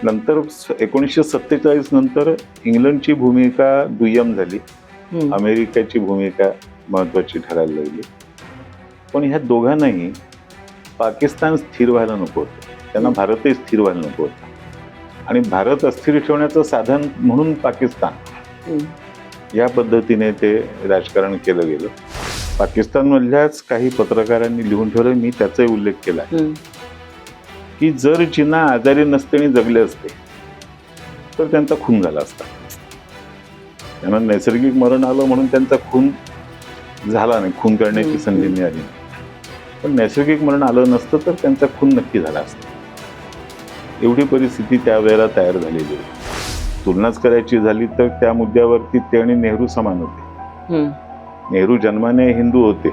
नंतर 1947 नंतर इंग्लंडची भूमिका दुय्यम झाली, अमेरिकेची भूमिका महत्वाची ठरायला लागली. पण ह्या दोघांनाही पाकिस्तान स्थिर व्हायला नको होतं, त्यांना भारतही स्थिर व्हायला नको होता. आणि भारत अस्थिर ठेवण्याचं साधन म्हणून पाकिस्तान या पद्धतीने ते राजकारण केलं गेलं. पाकिस्तानमधल्याच काही पत्रकारांनी लिहून ठेवलं, मी त्याचाही उल्लेख केला की जर जिना आजारी नसते आणि जगले असते तर त्यांचा खून झाला असता. त्यांना नैसर्गिक मरण आलं म्हणून त्यांचा खून झाला नाही, खून करण्याची संधी मिळाली नाही. पण नैसर्गिक मरण आलं नसतं तर त्यांचा खून नक्की झाला असता. एवढी परिस्थिती त्यावेळेला तयार झालेली होती. तुलनाच करायची झाली तर त्या मुद्द्यावरती ते आणि नेहरू समान होते. नेहरू जन्माने हिंदू होते,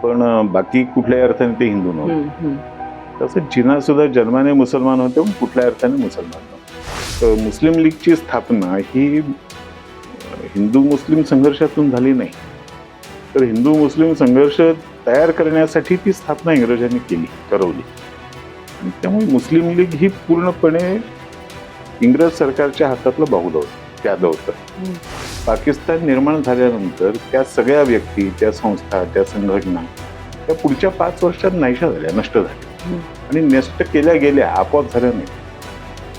पण बाकी कुठल्याही अर्थाने ते हिंदू नव्हते. तसं जिना सुद्धा जन्माने मुसलमान होते, पण कुठल्याही अर्थाने मुसलमान नव्हते. तर मुस्लिम लीगची स्थापना ही हिंदू मुस्लिम संघर्षातून झाली नाही, तर हिंदू मुस्लिम संघर्ष तयार करण्यासाठी ती स्थापना इंग्रजांनी ठरवली. आणि त्यामुळे मुस्लिम लीग ही पूर्णपणे इंग्रज सरकारच्या हातातलं बाहुलं होतं, प्यादं होतं. पाकिस्तान निर्माण झाल्यानंतर त्या सगळ्या व्यक्ती, त्या संस्था, त्या संघटना त्या पुढच्या 5 वर्षात नाहीशा झाल्या, नष्ट झाल्या. आणि नष्ट केल्या गेल्या, आपोआप झाल्या नाही,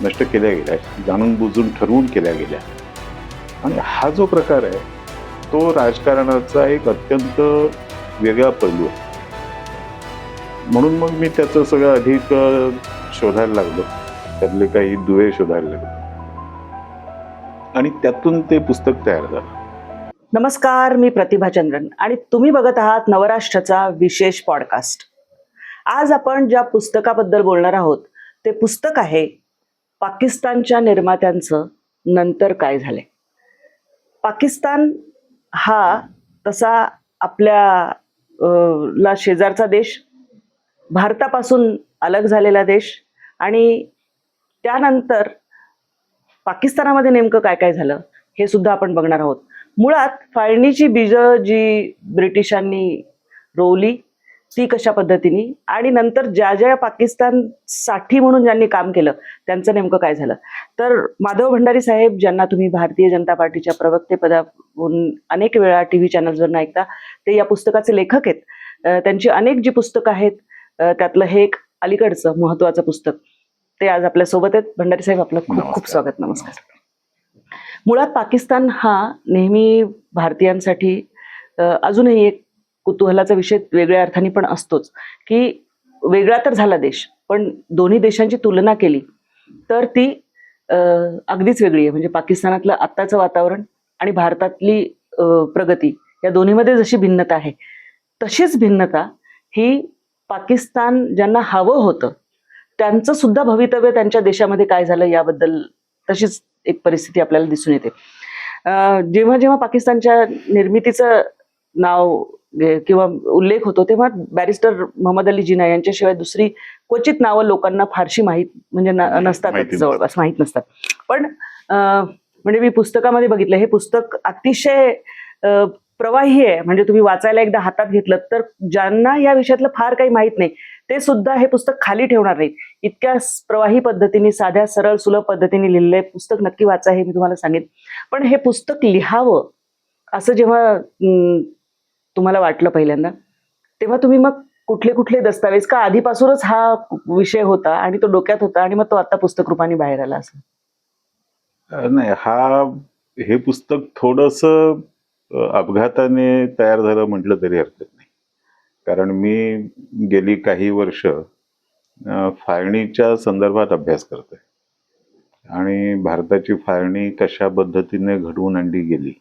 नष्ट केल्या गेल्या, जाणून बुजून ठरवून केल्या गेल्या. आणि हा जो प्रकार आहे तो राजकारणाचा एक अत्यंत वेगळा पैलू आहे. म्हणून मग मी त्याचं सगळं अधिक शोधायला लागलो, त्यातले काही दुवे शोधायला लागलो आणि त्यातून ते पुस्तक तयार झालं. नमस्कार, मी प्रतिभा चंद्रन आणि तुम्ही बघत आहात नवराष्ट्राचा विशेष पॉडकास्ट. आज आपण ज्या पुस्तकाबद्दल बोलणार आहोत ते पुस्तक आहे पाकिस्तानच्या निर्मात्यांचं नंतर काय झाले. पाकिस्तान हा तसा आपल्या ला शेजारचा देश, भारतापासून अलग झालेला देश, आणि त्यानंतर पाकिस्तानामध्ये नेमकं काय काय झालं हे सुद्धा आपण बघणार आहोत. मुळात फाळणीची बीजं जी ब्रिटिशांनी रोवली ती कशा पद्धतीने, आणि नंतर ज्या ज्या पाकिस्तानसाठी म्हणून ज्यांनी काम केलं त्यांचं नेमकं काय झालं. तर माधव भंडारी साहेब, ज्यांना तुम्ही भारतीय जनता पार्टीच्या प्रवक्तेपदावरून अनेक वेळा TV चॅनल्सवरून ऐकता, ते या पुस्तकाचे लेखक आहेत. त्यांची अनेक जी पुस्तकं आहेत त्यातलं हे एक अलीकडचं महत्वाचं पुस्तक, ते आज आपल्या सोबत आहेत. भंडारी साहेब, आपलं खूप खूप स्वागत. नमस्कार. मुळात पाकिस्तान हा नेहमी भारतीयांसाठी अजूनही एक कुतूहलाचा विषय वेगळ्या अर्थाने पण असतोच, की वेगळा तर झाला देश, पण दोन्ही देशांची तुलना केली तर ती अगदीच वेगळी आहे. म्हणजे पाकिस्तानातलं आत्ताचं वातावरण आणि भारतातली प्रगती या दोन्हीमध्ये जशी भिन्नता आहे तशीच भिन्नता ही पाकिस्तान ज्यांना हवं होतं त्यांचं सुद्धा भवितव्य, त्यांच्या देशामध्ये काय झालं याबद्दल तशीच एक परिस्थिती आपल्याला दिसून येते. जेव्हा जेव्हा पाकिस्तानच्या निर्मितीचं नाव किंवा उल्लेख होतो तेव्हा बॅरिस्टर मोहम्मद अली जिना यांच्याशिवाय दुसरी क्वचित नावं लोकांना फारशी माहीत म्हणजे नसतात, जवळपास माहीत नसतात. पण म्हणजे मी पुस्तकामध्ये बघितलं, हे पुस्तक अतिशय प्रवाही आहे. म्हणजे तुम्ही वाचायला एकदा हातात घेतलं तर ज्यांना या विषयातलं फार काही माहीत नाही ते सुद्धा हे पुस्तक खाली ठेवणार नाहीत. इतक्या प्रवाही पद्धतीने, साध्या सरळ सुलभ पद्धतीने लिहिलेलं पुस्तक नक्की वाचा, हे मी तुम्हाला सांगेन. पण हे पुस्तक लिहावं असं जेव्हा तुम्हाला वाटलं पहिल्यांदा, तेव्हा तुम्ही मग कुठले कुठले दस्तावेज, का आधीपासूनच हा विषय होता आणि तो डोक्यात होता आणि मग तो आता पुस्तक रूपाने बाहेर आला असं? नाही, हे पुस्तक थोडंसं अपघाताने तयार झालं म्हटलं तरी हरकत नाही. कारण मी गेली काही वर्ष फाळणीच्या संदर्भात अभ्यास करतोय आणि भारताची फाळणी कशा पद्धतीने घडवून आणली गेली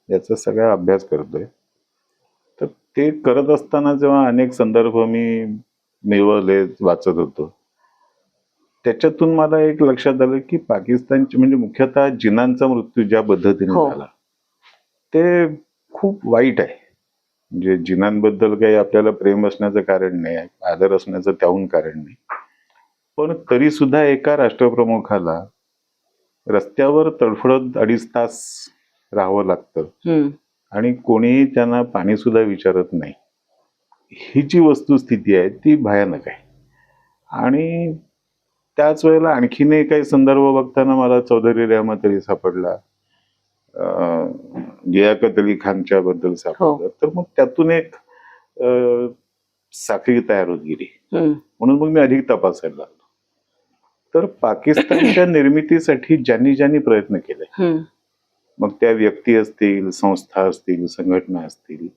याचा सगळा अभ्यास करतोय. तर ते करत असताना जेव्हा अनेक संदर्भ मी मिळवले, वाचत होतो, त्याच्यातून मला एक लक्षात आलं की पाकिस्तानची म्हणजे मुख्यतः जिनांचा मृत्यू ज्या पद्धतीने झाला ते खूप वाईट आहे. म्हणजे जिनांबद्दल काही आपल्याला प्रेम असण्याचं कारण नाही, आदर असण्याचं त्याहून कारण नाही, पण तरी सुद्धा एका राष्ट्रप्रमुखाला रस्त्यावर तडफडत 2.5 तास राहावं लागतं आणि कोणीही त्यांना पाणी सुद्धा विचारत नाही. ही जी वस्तुस्थिती आहे ती भयानक आहे. आणि त्याच वेळेला आणखीनही काही संदर्भ बघताना मला चौधरी रहमत अली सापडला, लियाकत अली खानच्या बद्दल सापडलं. तर मग त्यातून एक साखळी तयार होत गेली. म्हणून मग मी अधिक तपासायला लागलो. तर पाकिस्तानच्या निर्मितीसाठी ज्यांनी प्रयत्न केले, मग त्या व्यक्ती असतील, संस्था असतील, संघटना असतील,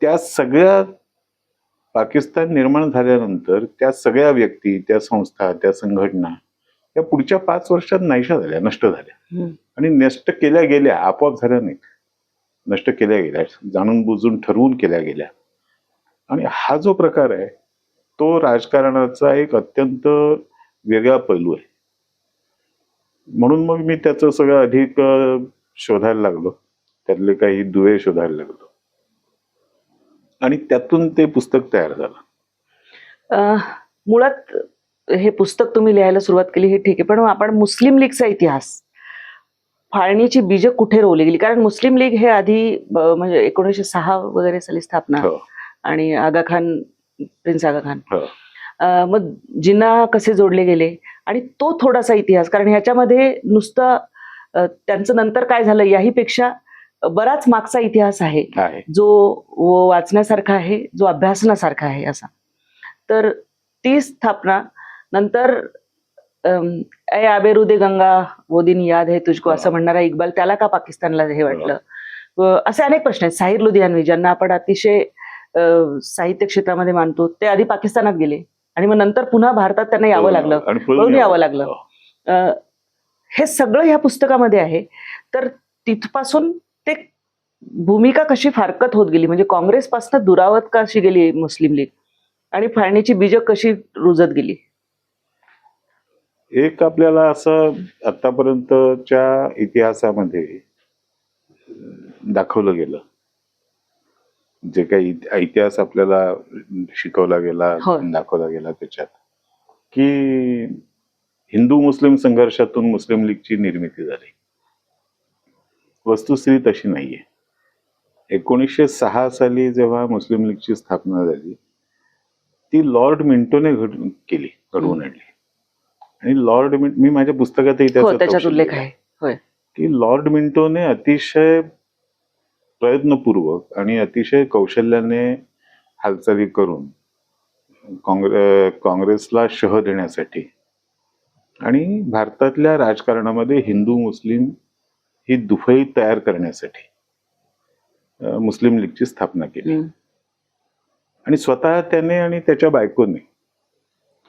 त्या सगळ्या पाकिस्तान निर्माण झाल्यानंतर त्या सगळ्या व्यक्ती, त्या संस्था, त्या संघटना या पुढच्या 5 वर्षात नाहीशा झाल्या, नष्ट झाल्या. आणि नष्ट केल्या गेल्या, आपोआप झाल्या नाही, नष्ट केल्या गेल्या, जाणून बुजून ठरवून केल्या गेल्या. आणि हा जो प्रकार आहे तो राजकारणाचा एक अत्यंत वेगळा पैलू आहे. म्हणून मग मी त्याचं सगळं अधिक शोधायला लागलो, त्यातले काही दुवे शोधायला लागलो आणि त्यातून ते पुस्तक तयार झालं. मुळात हे पुस्तक तुम्ही लिहायला सुरुवात केली हे ठीक आहे, पण आपण मुस्लिम लीगचा इतिहास, फाळणीची बीज कुठे रोवली गेली? कारण मुस्लिम लीग हे आधी म्हणजे 1906 वगैरे साली स्थापना, आणि आगा खान, प्रिन्स आगा खान, मग जिन्ना कसे जोडले गेले आणि तो थोडासा इतिहास, कारण ह्याच्यामध्ये नुसतं त्यांचं नंतर काय झालं याही पेक्षा बराच मागचा इतिहास आहे जो वाचण्यासारखा आहे, जो अभ्यासण्यासारखा आहे असा. तर ती स्थापना नंतर ए आबेरुदे गंगा वो दिन याद है तुझको असं म्हणणारा इक्बाल, त्याला का पाकिस्तानला हे वाटलं? असे अनेक प्रश्न आहेत. साहिर लुधियानवी, ज्यांना आपण अतिशय साहित्य क्षेत्रामध्ये मानतो, ते आधी पाकिस्तानात गेले आणि मग नंतर पुन्हा भारतात त्यांना यावं लागलं, पळून यावं लागलं. हे सगळं ह्या पुस्तकामध्ये आहे. तर तिथपासून ते भूमिका कशी फारकत होत गेली, म्हणजे काँग्रेसपासून दुरावत कशी गेली मुस्लिम लीग, आणि फाळणीची बीज कशी रुजत गेली? एक आपल्याला असं आतापर्यंतच्या इतिहासामध्ये दाखवलं गेलं, जे काही इतिहास आपल्याला शिकवला गेला, दाखवला गेला, त्याच्यात की हिंदू मुस्लिम संघर्षातून मुस्लिम लीगची निर्मिती झाली. वस्तुस्थिती तशी नाहीये. 1906 साली जेव्हा मुस्लिम लीगची स्थापना झाली, ती लॉर्ड मिंटोने घडवून आणली. आणि लॉर्ड मी माझ्या पुस्तकातही त्याचा उल्लेख आहे की लॉर्ड मिंटोने अतिशय प्रयत्नपूर्वक आणि अतिशय कौशल्याने हालचाली करून काँग्रेसला शह देण्यासाठी आणि भारतातल्या राजकारणामध्ये हिंदू मुस्लिम ही दुफई तयार करण्यासाठी मुस्लिम लीगची स्थापना केली. आणि स्वतः त्याने आणि त्याच्या बायकोने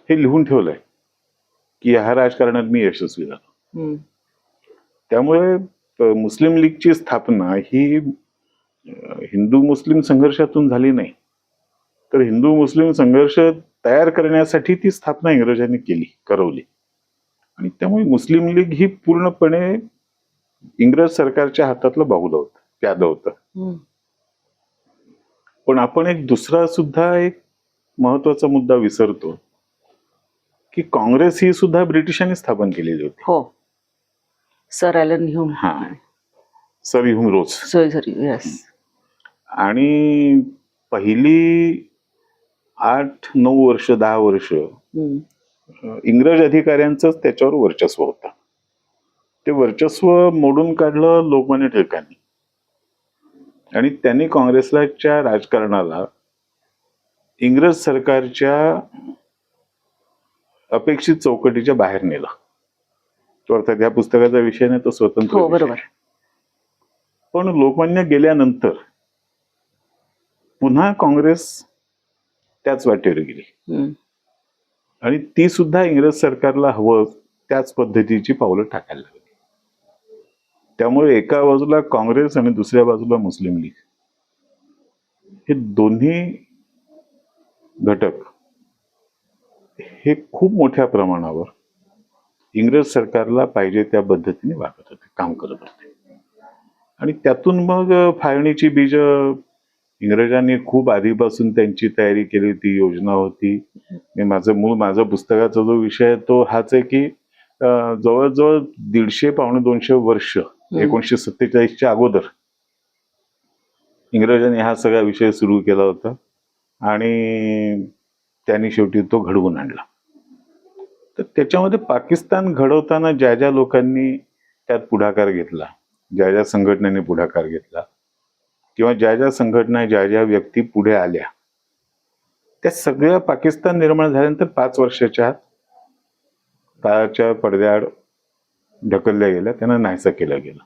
हे लिहून ठेवलंय की ह्या राजकारणात मी यशस्वी झालो. त्यामुळे मुस्लिम लीगची स्थापना ही हिंदू मुस्लिम संघर्षातून झाली नाही, तर हिंदू मुस्लिम संघर्ष तयार करण्यासाठी ती स्थापना इंग्रजांनी करवली. आणि त्यामुळे मुस्लिम लीग ही पूर्णपणे इंग्रज सरकारच्या हातातलं बाहुलं होतं, प्यादं होतं. पण आपण एक दुसरा सुद्धा एक महत्वाचा मुद्दा विसरतो की काँग्रेस ही सुद्धा ब्रिटिशांनी स्थापन केलेली होती. हो, sir Allan Hume. Sir Hume रोज. आणि पहिली 8-9 वर्ष, 10 वर्ष इंग्रज अधिकाऱ्यांचंच त्याच्यावर वर्चस्व होतं. ते वर्चस्व मोडून काढलं लोकमान्य टिळकांनी, आणि त्यांनी काँग्रेसच्या राजकारणाला इंग्रज सरकारच्या अपेक्षित चौकटीच्या बाहेर नेलं. तो अर्थात ह्या पुस्तकाचा विषय नाही, तो स्वतंत्र. बरोबर. पण लोकमान्य गेल्यानंतर पुन्हा काँग्रेस त्याच वाटेवर गेली आणि ती सुद्धा इंग्रज सरकारला हवं त्याच पद्धतीची पावलं टाकायला लागली. त्यामुळे एका बाजूला काँग्रेस आणि दुसऱ्या बाजूला मुस्लिम लीग, हे दोन्ही घटक हे खूप मोठ्या प्रमाणावर इंग्रज सरकारला पाहिजे त्या पद्धतीने वागत होते, काम करत होते. आणि त्यातून मग फाळणीची बीज इंग्रजांनी खूप आधीपासून त्यांची तयारी केली होती, योजना होती. माझा पुस्तकाचा जो विषय आहे तो हाच आहे की जवळजवळ 150-200 वर्ष 1947च्या अगोदर इंग्रजांनी हा सगळा विषय सुरू केला होता आणि त्यांनी शेवटी तो घडवून आणला. तर त्याच्यामध्ये पाकिस्तान घडवताना ज्या ज्या लोकांनी त्यात पुढाकार घेतला, ज्या ज्या संघटनांनी पुढाकार घेतला, किंवा ज्या ज्या संघटना ज्या ज्या व्यक्ती पुढे आल्या, त्या सगळ्या पाकिस्तान निर्माण झाल्यानंतर 5 वर्षाच्या आत काळाच्या पडद्याआड ढकलल्या गेल्या, त्यांना नाहीसं केलं गेलं.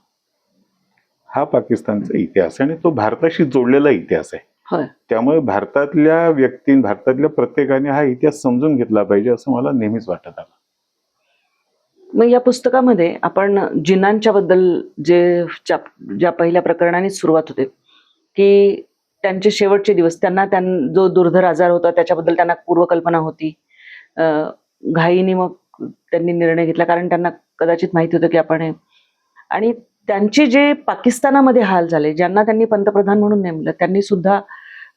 हा पाकिस्तानचा इतिहास आहे आणि तो भारताशी जोडलेला इतिहास आहे. होय. त्यामुळे भारतातल्या प्रत्येकाने हा इतिहास समजून घेतला पाहिजे असं मला नेहमीच वाटत आलं. मग या पुस्तकामध्ये आपण जिनांच्या बद्दल ज्या पहिल्या प्रकरणाने सुरुवात होते की त्यांचे शेवटचे दिवस, त्यांना जो दुर्धर आजार होता त्याच्याबद्दल त्यांना पूर्वकल्पना होती. घाईने मग त्यांनी निर्णय घेतला, कारण त्यांना कदाचित माहिती होतं की आपण हे, आणि त्यांचे जे पाकिस्तानामध्ये हाल झाले, ज्यांना त्यांनी पंतप्रधान म्हणून नेमलं, त्यांनी सुद्धा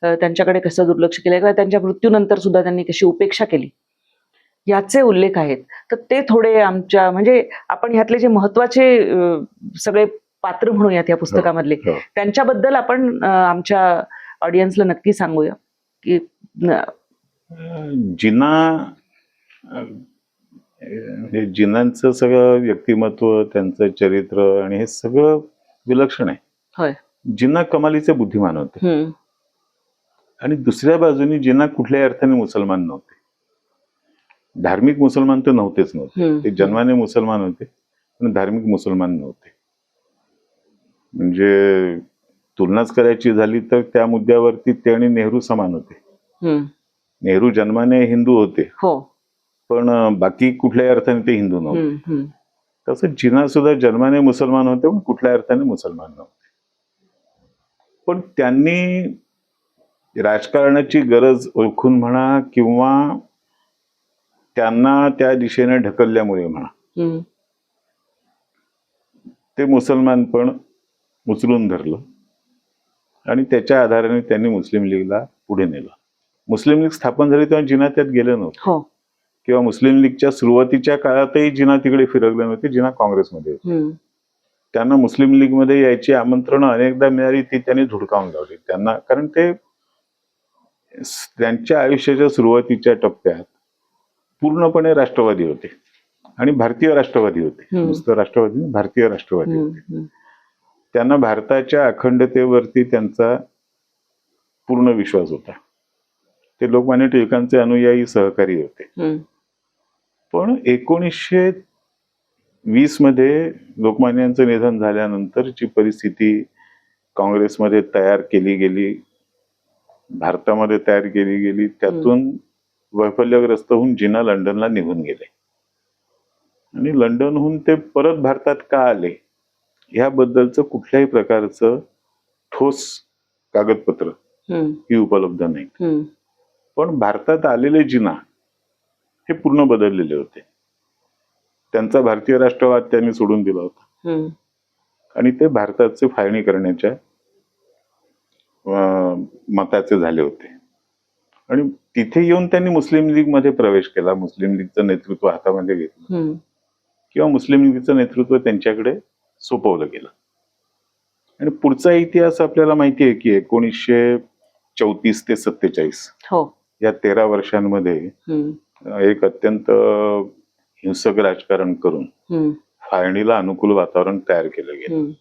त्यांच्याकडे कसं दुर्लक्ष केलं किंवा त्यांच्या मृत्यूनंतर सुद्धा त्यांनी कशी उपेक्षा केली, याचे उल्लेख आहेत. तर ते थोडे आमच्या, म्हणजे आपण ह्यातले जे महत्वाचे सगळे पात्र म्हणूयात या पुस्तकामधले, हो. त्यांच्याबद्दल आपण आमच्या ऑडियन्सला नक्की सांगूया की जिना, हे जिनांचं सगळं व्यक्तिमत्व, त्यांचं चरित्र आणि हे सगळं विलक्षण आहे. होय. जिना कमालीचे बुद्धिमान होते आणि दुसऱ्या बाजूने जिना कुठल्याही अर्थाने मुसलमान नव्हते. धार्मिक मुसलमान तर नव्हते. ते जन्माने मुसलमान होते पण धार्मिक मुसलमान नव्हते. म्हणजे तुलनाच करायची झाली तर त्या मुद्द्यावरती ते आणि नेहरू समान होते. नेहरू जन्माने हिंदू होते, हो, पण बाकी कुठल्याही अर्थाने ते हिंदू नव्हते. तसं जिना सुद्धा जन्माने मुसलमान होते पण कुठल्याही अर्थाने मुसलमान नव्हते. पण त्यांनी राजकारणाची गरज ओळखून म्हणा किंवा त्यांना त्या दिशेने ढकलल्यामुळे म्हणा, ते मुसलमान पण उचलून धरलं आणि त्याच्या आधाराने त्यांनी मुस्लिम लीगला पुढे नेलं. मुस्लिम लीग स्थापन झाली तेव्हा जिना त्यात गेले नव्हते. हो. किंवा मुस्लिम लीगच्या सुरुवातीच्या काळातही जिना तिकडे फिरकले नव्हते. जिना काँग्रेसमध्ये होते. त्यांना मुस्लिम लीगमध्ये यायची आमंत्रणं अनेकदा मिळाली, ती त्यांनी धुडकावून लावली त्यांना, कारण ते त्यांच्या आयुष्याच्या सुरुवातीच्या टप्प्यात पूर्णपणे राष्ट्रवादी होते आणि भारतीय राष्ट्रवादी होते. नुसतं राष्ट्रवादी, भारतीय राष्ट्रवादी होते. त्यांना भारताच्या अखंडतेवरती त्यांचा पूर्ण विश्वास होता. ते लोकमान्य टिळकांचे अनुयायी सहकारी होते. पण 1920 मध्ये लोकमान्यांचं निधन झाल्यानंतरची परिस्थिती काँग्रेसमध्ये तयार केली गेली, भारतामध्ये तयार केली गेली. त्यातून वैफल्यग्रस्त होऊन जिना लंडनला निघून गेले आणि लंडनहून ते परत भारतात का आले याबद्दलचं कुठल्याही प्रकारचं ठोस कागदपत्र ही उपलब्ध नाही. पण भारतात आलेले जिना हे पूर्ण बदललेले होते. त्यांचा भारतीय राष्ट्रवाद त्यांनी सोडून दिला होता आणि ते भारताचे फाळणी करण्याच्या मताचे झाले होते आणि तिथे येऊन त्यांनी मुस्लिम लीग मध्ये प्रवेश केला. मुस्लिम लीगचं नेतृत्व हातामध्ये घेतलं किंवा मुस्लिम लीगचं नेतृत्व त्यांच्याकडे सोपवलं गेलं. आणि पुढचा इतिहास आपल्याला माहिती आहे की 1934 ते 47 या 13 वर्षांमध्ये एक अत्यंत हिंसक राजकारण करून फाळणीला अनुकूल वातावरण तयार केलं गेलं.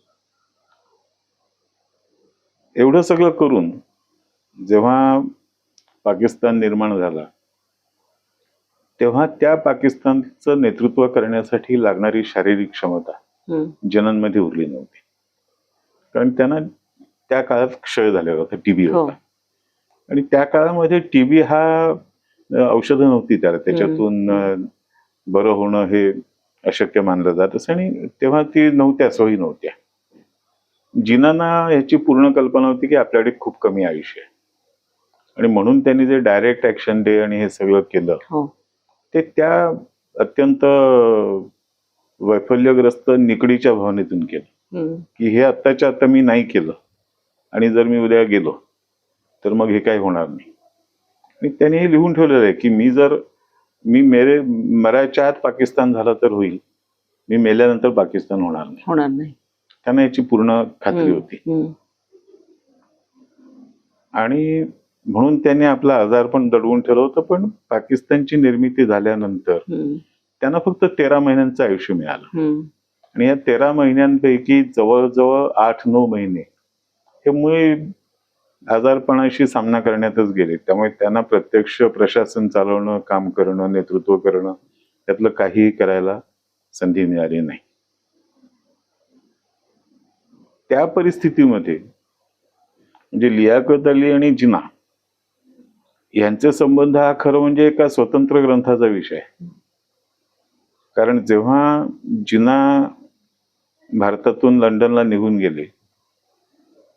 एवढं सगळं करून जेव्हा पाकिस्तान निर्माण झाला तेव्हा त्या पाकिस्तानचं नेतृत्व करण्यासाठी लागणारी शारीरिक क्षमता जनांमध्ये उरली नव्हती. कारण त्यांना त्या काळात क्षय झालेला होता, टीबी होता. आणि त्या काळामध्ये टीबी हा औषधं नव्हती, त्याच्यातून बरं होणं हे अशक्य मानलं जात असं. आणि तेव्हा ती नव्हत्या, सोयी नव्हत्या. जिनांना ह्याची पूर्ण कल्पना होती की आपल्याकडे खूप कमी आयुष्य आहे आणि म्हणून त्यांनी जे डायरेक्ट ऍक्शन डे आणि हे सगळं केलं ते त्या अत्यंत वैफल्यग्रस्त निकडीच्या भावनेतून केलं की हे आत्ताच्या आता मी नाही केलं आणि जर मी उद्या गेलो तर मग हे काही होणार नाही. आणि त्यांनी हे लिहून ठेवलेलं आहे की मी मरायच्या आत पाकिस्तान झालं तर होईल, मी मेल्यानंतर पाकिस्तान होणार नाही. त्यांना याची पूर्ण खात्री होती आणि म्हणून त्यांनी आपला आजार पण दडवून ठेवलं होतं. पण पाकिस्तानची निर्मिती झाल्यानंतर त्यांना फक्त 13 महिन्यांचं आयुष्य मिळालं. आणि या 13 महिन्यांपैकी जवळजवळ 8-9 महिने हे मुळे आजारपणाशी सामना करण्यातच गेले. त्यामुळे त्यांना प्रत्यक्ष प्रशासन चालवणं, काम करणं, नेतृत्व करणं त्यातलं काहीही करायला संधी मिळाली नाही. त्या परिस्थितीमध्ये म्हणजे लियाकत अली आणि जिना यांचे संबंध हा खरं म्हणजे एका स्वतंत्र ग्रंथाचा विषय आहे. कारण जेव्हा जिना भारतातून लंडनला निघून गेले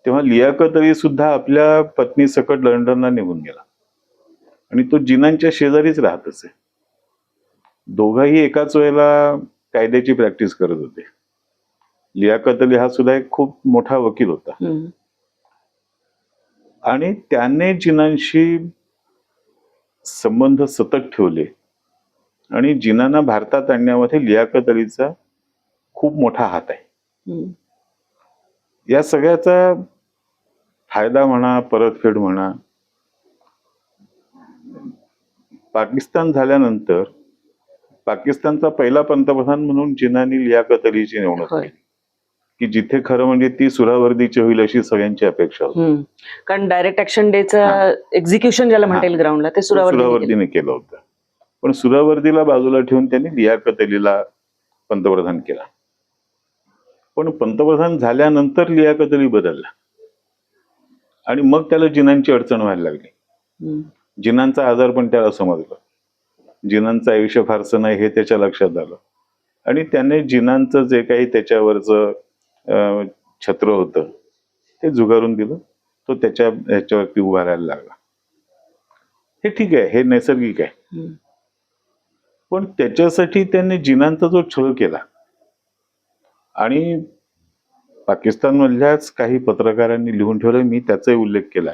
तेव्हा लियाकत अली सुद्धा आपल्या पत्नी सकट लंडनला निघून गेला आणि तो जिनांच्या शेजारीच राहत असे. दोघंही एकाच वेळेला कायद्याची प्रॅक्टिस करत होते. लियाकत अली हा सुद्धा एक खूप मोठा वकील होता आणि त्याने जिनांशी संबंध सतत ठेवले आणि जिनांना भारतात आणण्यामध्ये लियाकत अलीचा खूप मोठा हात आहे. या सगळ्याचा फायदा म्हणा, परतफेड म्हणा, पाकिस्तान झाल्यानंतर पाकिस्तानचा पहिला पंतप्रधान म्हणून जिनांनी लियाकत अलीची निवडणूक केली की जिथे खरं म्हणजे ती सुरावर्दीची होईल अशी सगळ्यांची अपेक्षा होती. कारण डायरेक्ट ऍक्शन डेचं एक्झिक्युशन ज्याला म्हणता येईल ग्राउंडला ते सुरावर्दीने केलं होतं. पण सुरावर्दीला बाजूला ठेवून त्यांनी लियाकत अलीला पंतप्रधान केला. पण पंतप्रधान झाल्यानंतर लियाकत अली बदलला आणि मग त्याला जिनांची अडचण व्हायला लागली. जिनांचा आजार पण त्याला समजलं. जिनांचं आयुष्य फारसं नाही हे त्याच्या लक्षात आलं आणि त्याने जिनांचं जे काही त्याच्यावरचं छत्र होतं ते झुगारून दिलं. तो ह्याच्यावरती उभा राहायला लागला. हे ठीक आहे, हे नैसर्गिक आहे. पण त्याच्यासाठी त्यांनी जिनांचा जो छळ केला आणि पाकिस्तानमधल्याच काही पत्रकारांनी लिहून ठेवलं, मी त्याचाही उल्लेख केला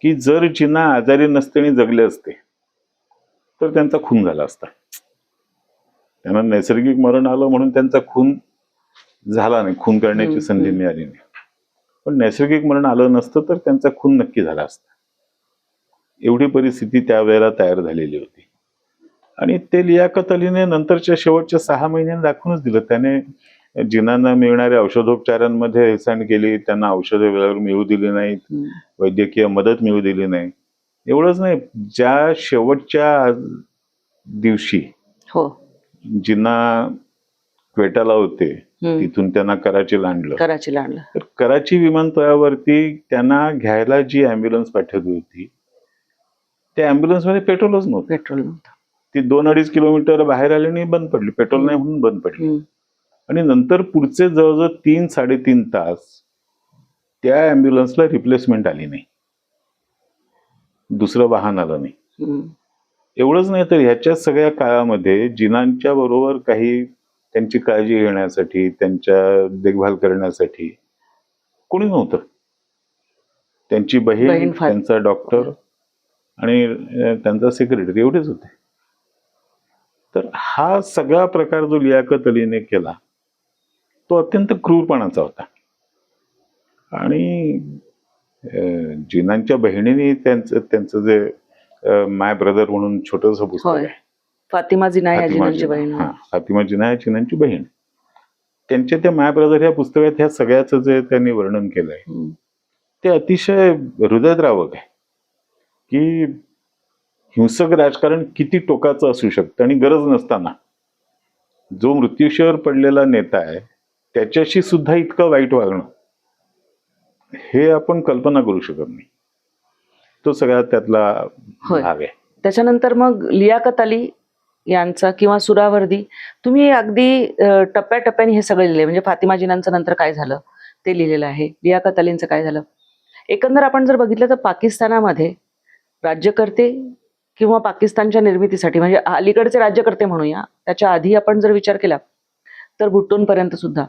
की जर जिना आजारी नसते आणि जगले असते तर त्यांचा खून झाला असता. त्यांना नैसर्गिक मरण आलं म्हणून त्यांचा खून झाला नाही, खून करण्याची संधी मिळाली नाही. पण नैसर्गिक मरण आलं नसतं तर त्यांचा खून नक्की झाला असता. एवढी परिस्थिती त्यावेळेला तयार झालेली होती आणि ते लियाकत अलीने नंतरच्या शेवटच्या 6 महिन्यांनी दाखवूनच दिलं. त्याने जिनांना मिळणाऱ्या औषधोपचारांमध्ये हेळसांड केली, त्यांना औषधं वेळेवर मिळू दिली नाहीत, वैद्यकीय मदत मिळू दिली नाही. एवढंच नाही, ज्या शेवटच्या दिवशी जिना क्वेटाला होते तिथून त्यांना कराचीला आणलं. तर कराची विमानतळावरती त्यांना घ्यायला जी अँब्युलन्स पाठवली होती त्या अँब्युलन्स मध्ये पेट्रोलच नव्हतं. ती 2-2.5 किलोमीटर बाहेर आली आणि बंद पडली. पेट्रोल नाही म्हणून बंद पडली. आणि नंतर पुढचे जवळजवळ 3-3.5 तास त्या अँब्युलन्सला रिप्लेसमेंट आली नाही, दुसरं वाहन आलं नाही. एवढंच नाही तर ह्याच्या सगळ्या काळामध्ये जिनांच्या बरोबर काही त्यांची काळजी घेण्यासाठी, त्यांच्या देखभाल करण्यासाठी कोणी नव्हतं. त्यांची बहीण, त्यांचा डॉक्टर आणि त्यांचा सेक्रेटरी एवढेच होते. तर हा सगळा प्रकार जो लियाकत अलीने केला तो अत्यंत क्रूरपणाचा होता. आणि जिनांच्या बहिणीने त्यांचं जे माय ब्रदर म्हणून छोटस पुस्तक आहे, फातिमा जिना या जिनांची बहीण. फातिमा जिना या जिनांची बहीण. त्यांच्या त्या माय ब्रदर ह्या पुस्तकात ह्या सगळ्याचं जे त्यांनी वर्णन केलंय ते अतिशय हृदयद्रावक आहे की हिंसक राजकारण किती टोकाचं असू शकतं आणि गरज नसताना जो मृत्यूशेवर पडलेला नेता आहे त्याच्याशी सुद्धा इतकं वाईट वागणं हे आपण कल्पना करू शकत नाही. तो सगळ्यात त्यातला भाग आहे. त्याच्यानंतर मग लियाकत अली यांचा किंवा सुरावर्दी, तुम्ही अगदी टप्प्याटप्प्याने हे सगळे लिहिले. म्हणजे फातिमा जिनांचं नंतर काय झालं ते लिहिलेलं आहे, लियाकत अलींचं काय झालं. एकंदर आपण जर बघितलं तर पाकिस्तानामध्ये राज्यकर्ते किंवा पाकिस्तानच्या निर्मितीसाठी म्हणजे अलीकडचे राज्यकर्ते म्हणूया, त्याच्या आधी आपण जर विचार केला तर भुट्टोंपर्यंत सुद्धा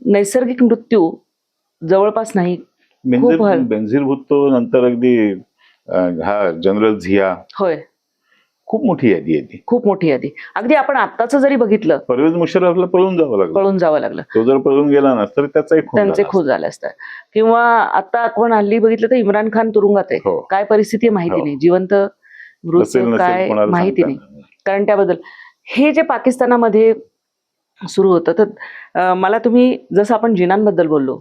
नैसर्गिक मृत्यू जवळपास नाही. बेनझीर भुट्टो नंतर अगदी हा जनरल झिया, होय, खूप मोठी यादी आहे ती, खूप मोठी यादी. अगदी आपण आत्ताच जरी बघितलं, परवेज मुशर्रफला पळून जावं लागलं. तो जर पळून गेला नसता तर त्यांचे खून झाले असतात. किंवा आता आपण हल्ली बघितलं तर इम्रान खान तुरुंगात आहे. काय परिस्थिती माहिती नाही, जिवंत मृत्यू काय माहिती नाही. कारण त्याबद्दल हे जे पाकिस्तानामध्ये सुरू होतं तर मला तुम्ही जसं आपण जिनांबद्दल बोललो,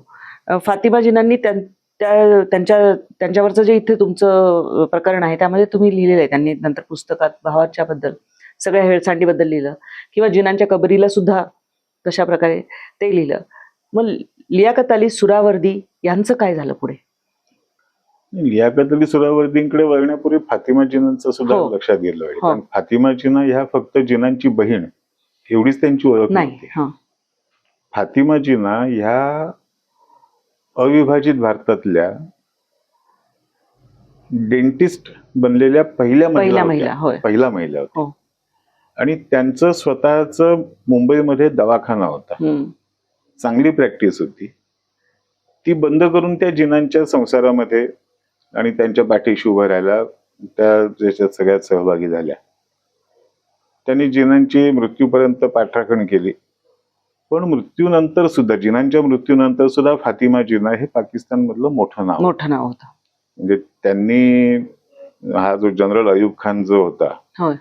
फातिमा जिनांनी त्यांच्यावरचं जे इथे तुमचं प्रकरण आहे त्यामध्ये तुम्ही लिहिलेलं आहे, त्यांनी नंतर पुस्तकात भावाच्याबद्दल सगळ्या हेळसांडीबद्दल लिहिलं, किंवा जिनांच्या कबरीला सुद्धा तशा प्रकारे ते लिहिलं. मग लियाकत अली सुरावर्दी यांचं काय झालं पुढे? लियाकत अली सुरावर्दींकडे वळण्यापूर्वी फातिमा जिनांचं सुद्धा हो. लक्षात गेलं पाहिजे. हो. कारण फातिमा जिना ह्या फक्त जिनांची बहीण एवढीच त्यांची ओळख नाही. नव्हती. हा. फातिमा जिना ह्या अविभाजित भारतातल्या डेंटिस्ट बनलेल्या पहिल्या पहिल्या महिला महिला. होय. पहिल्या महिला होत्या. हो. आणि त्यांचं स्वतःचं मुंबईमध्ये दवाखाना होता, चांगली प्रॅक्टिस होती. ती बंद करून त्या जिनांच्या संसारामध्ये आणि त्यांच्या पाठीशी उभं राहायला त्या त्याच्यात सगळ्यात सहभागी झाल्या. त्यांनी जिनांची मृत्यूपर्यंत पाठराखण केली. पण मृत्यूनंतर सुद्धा, जिनांच्या मृत्यूनंतर सुद्धा फातिमा जिना हे पाकिस्तान मधलं मोठं नाव होतं. म्हणजे त्यांनी हा जो जनरल अयूब खान जो होता, होय,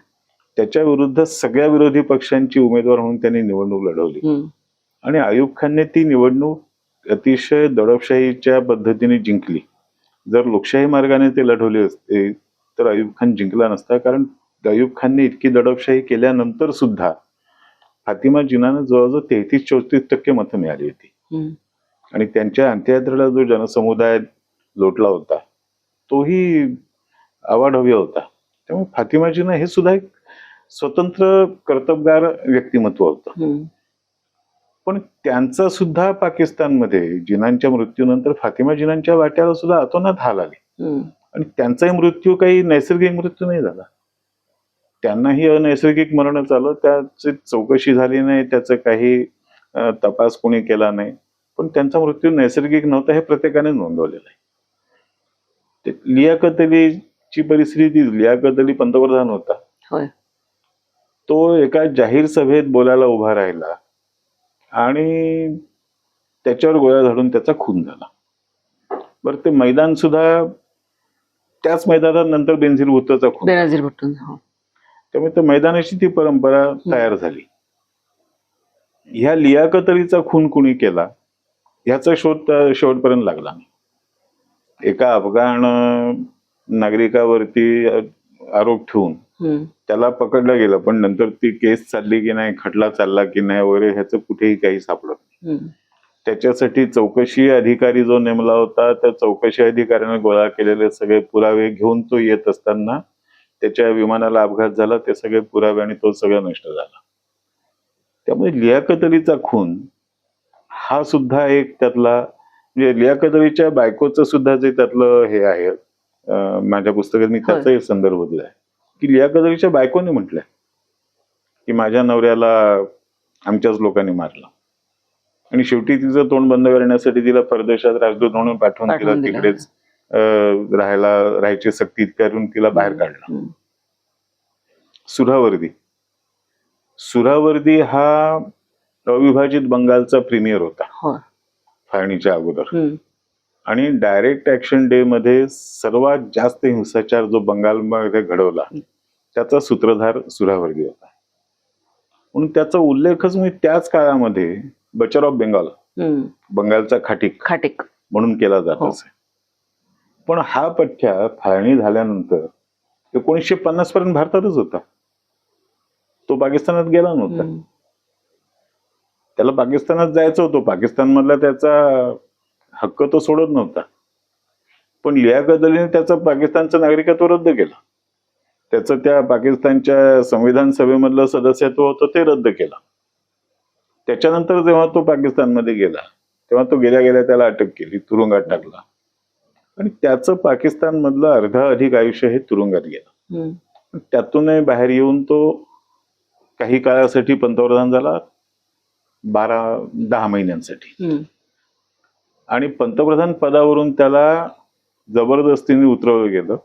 त्याच्या विरुद्ध सगळ्या विरोधी पक्षांची उमेदवार म्हणून त्यांनी निवडणूक लढवली. आणि अयूब खानने ती निवडणूक अतिशय दडपशाहीच्या पद्धतीने जिंकली. जर लोकशाही मार्गाने ते लढवले असते तर अयूब खान जिंकला नसता. कारण अयूब खानने इतकी दडपशाही केल्यानंतर सुद्धा फातिमा जिनानं जवळजवळ 33-34% मतं मिळाली होती. आणि त्यांच्या अंत्ययात्रेला जो जनसमुदाय लोटला होता तोही अवाढव्य होता. त्यामुळे फातिमा जिना हे सुद्धा एक स्वतंत्र कर्तबगार व्यक्तिमत्व होतं. पण त्यांचा सुद्धा पाकिस्तानमध्ये जिनांच्या मृत्यूनंतर फातिमा जिनांच्या वाट्याला सुद्धा अतोनात हाल आले. आणि त्यांचाही मृत्यू काही नैसर्गिक मृत्यू नाही झाला, त्यांनाही अनैसर्गिक मरणच आलं. त्याची चौकशी झाली नाही, त्याचं काही तपास कोणी केला नाही. पण त्यांचा मृत्यू नैसर्गिक नव्हता हे प्रत्येकाने नोंदवलेलं आहे. लियाकत अलीची परिस्थिती, लियाकत अली पंतप्रधान होता. होय. तो एका जाहीर सभेत बोलायला उभा राहिला आणि त्याच्यावर गोळ्या झाडून त्याचा खून झाला. बरं, ते मैदान सुद्धा त्याच मैदानात नंतर बेनझीर भुट्टोचा खून. बेनझीर भुट्टो. हो. त्यामुळे त्या मैदानाची ती परंपरा तयार झाली. ह्या लियाकत अलीचा खून कुणी केला ह्याचा शोध शेवटपर्यंत लागला नाही. एका अफगाण नागरिकावरती आरोप ठेवून त्याला पकडलं गेलं, पण नंतर ती केस चालली की नाही, खटला चालला की नाही वगैरे ह्याचं कुठेही काही सापडत नाही. त्याच्यासाठी चौकशी अधिकारी जो नेमला होता, त्या चौकशी अधिकाऱ्याने गोळा केलेले सगळे पुरावे घेऊन तो येत असताना त्याच्या विमानाला अपघात झाला. ते सगळे पुरावे आणि तो सगळं नष्ट झाला. त्यामुळे लियाकत अलीचा खून हा सुद्धा एक त्यातला, म्हणजे लियाकत अलीच्या बायकोचं सुद्धा जे त्यातलं हे आहे, माझ्या पुस्तकात मी त्याचाही संदर्भ दिलाय की लियाकत अलीच्या बायकोने म्हटलंय की माझ्या नवऱ्याला आमच्याच लोकांनी मारलं. आणि शेवटी तिचं तोंड बंद करण्यासाठी तिला परदेशात राजदूत म्हणून पाठवून तिला तिकडेच राहायची सक्ती करून तिला बाहेर काढलं. सुरावर्दी हा अविभाजित बंगालचा प्रीमियर होता फाळणीच्या अगोदर. आणि डायरेक्ट ऍक्शन डे मध्ये सर्वात जास्त हिंसाचार जो बंगालमध्ये घडवला त्याचा सूत्रधार सुरावर्दी होता. म्हणून त्याचा उल्लेखच मी त्याच काळामध्ये बचर ऑफ बेंगाल, बंगालचा खाटीक म्हणून केला जात असे. पण हा पठ्ठ्या फाळणी झाल्यानंतर 1950 पर्यंत भारतातच होता, तो पाकिस्तानात गेला नव्हता. त्याला पाकिस्तानात जायचं होतं, पाकिस्तान मधला त्याचा हक्क तो सोडत नव्हता. पण लियाकत अलीने त्याचं पाकिस्तानचं नागरिकत्व रद्द केलं. त्याचं त्या पाकिस्तानच्या संविधान सभेमधलं सदस्यत्व होतं ते रद्द केलं. त्याच्यानंतर जेव्हा तो पाकिस्तानमध्ये गेला तेव्हा तो गेल्या गेल्या त्याला अटक केली, तुरुंगात टाकला. आणि त्याचं पाकिस्तान मधलं अर्धा अधिक आयुष्य हे तुरुंगात गेलं. त्यातूनही बाहेर येऊन तो काही काळासाठी पंतप्रधान झाला, 10 महिन्यांसाठी. आणि पंतप्रधान पदावरून त्याला जबरदस्तीने उतरवलं गेलं.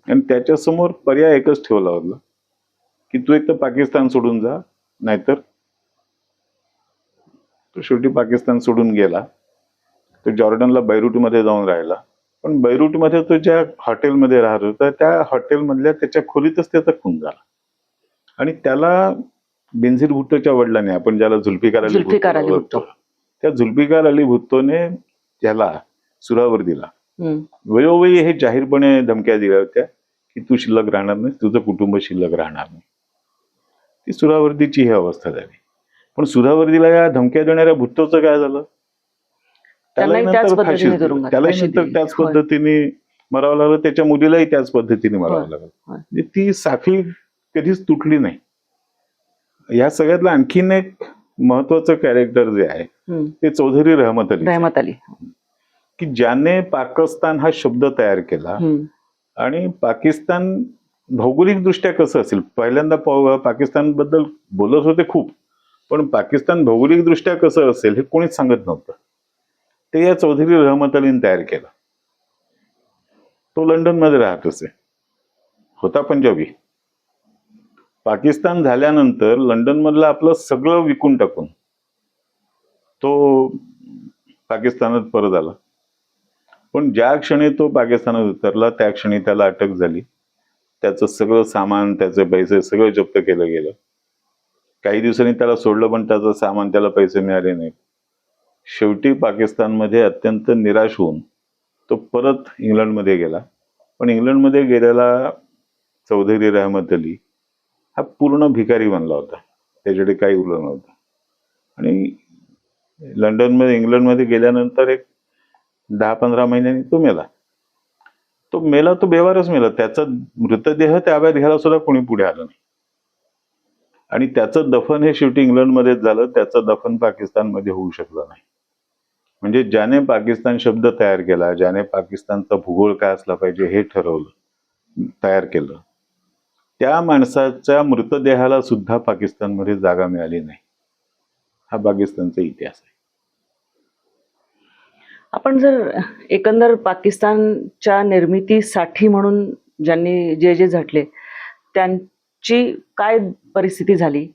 आणि त्याच्यासमोर पर्याय एकच ठेवला होता की तू एक तर पाकिस्तान सोडून जा, नाहीतर. तो शेवटी पाकिस्तान सोडून गेला. तो जॉर्डनला बैरूटमध्ये जाऊन राहिला. पण बैरूटमध्ये तो ज्या हॉटेलमध्ये राहत होता त्या हॉटेलमधल्या त्याच्या खोलीतच त्याचा खून झाला. आणि त्याला बेनझीर भुट्टोच्या वडिलांनी, आपण ज्याला जुल्फिकार अली भुट्टो, त्या जुल्फिकार अली भुट्टोने त्याला सुहरावर्दीला वेळोवेळी हे जाहीरपणे धमक्या दिल्या होत्या की तू शिल्लक राहणार नाही, तुझं कुटुंब शिल्लक राहणार नाही. ती सुहरावर्दीची ही अवस्था झाली. पण सुहरावर्दीला या धमक्या देणाऱ्या भुट्टोचं काय झालं? त्यालाही नंतर फाशी दिली, त्यालाही नंतर त्याच पद्धतीने मरावं लागलं, त्याच्या मुलीलाही त्याच पद्धतीने मरावं लागलं. म्हणजे ती साखळी कधीच तुटली नाही. या सगळ्यातलं आणखीन एक महत्वाचं कॅरेक्टर जे आहे ते चौधरी रहमत अली, की ज्याने पाकिस्तान हा शब्द तयार केला. आणि पाकिस्तान भौगोलिक दृष्ट्या कसं असेल, पहिल्यांदा पाकिस्तान बद्दल बोलत होते खूप, पण पाकिस्तान भौगोलिक दृष्ट्या कसं असेल हे कोणीच सांगत नव्हतं. ते या चौधरी रहमत अलीने तयार केलं. तो लंडन मध्ये राहत असे, होता पंजाबी. पाकिस्तान झाल्यानंतर लंडन मधलं आपलं सगळं विकून टाकून तो पाकिस्तानात परत आला. पण ज्या क्षणी तो पाकिस्तानात उतरला त्या क्षणी त्याला अटक झाली. त्याचं सगळं सामान, त्याचे पैसे सगळं जप्त केलं गेलं. काही दिवसांनी त्याला सोडलं, पण त्याचं सामान, त्याला पैसे मिळाले नाहीत. शेवटी पाकिस्तानमध्ये अत्यंत निराश होऊन तो परत इंग्लंडमध्ये गेला. पण इंग्लंडमध्ये गेलेला चौधरी रहमत अली हा पूर्ण भिकारी बनला होता, त्याच्याकडे काही उरलं नव्हतं. आणि इंग्लंडमध्ये गेल्यानंतर एक 10-15 महिन्यांनी तो मेला. तो बेवारच मेला. त्याचा मृतदेह ताब्यात घ्यायला सुद्धा कोणी पुढे आलं नाही. आणि त्याचं दफन हे शेवटी इंग्लंडमध्येच झालं. त्याचं दफन पाकिस्तानमध्ये होऊ शकलं नाही. म्हणजे ज्याने पाकिस्तान शब्द तयार केला, ज्याने पाकिस्तानचा भूगोल काय असला पाहिजे हे ठरवलं, तयार केलं, त्या माणसाच्या मृतदेहाला सुद्धा पाकिस्तानमध्ये जागा मिळाली नाही. हा पाकिस्तानचा इतिहास आहे. आपण जर एकंदर पाकिस्तानच्या निर्मितीसाठी म्हणून ज्यांनी जे झटले त्यांची काय परिस्थिती झाली,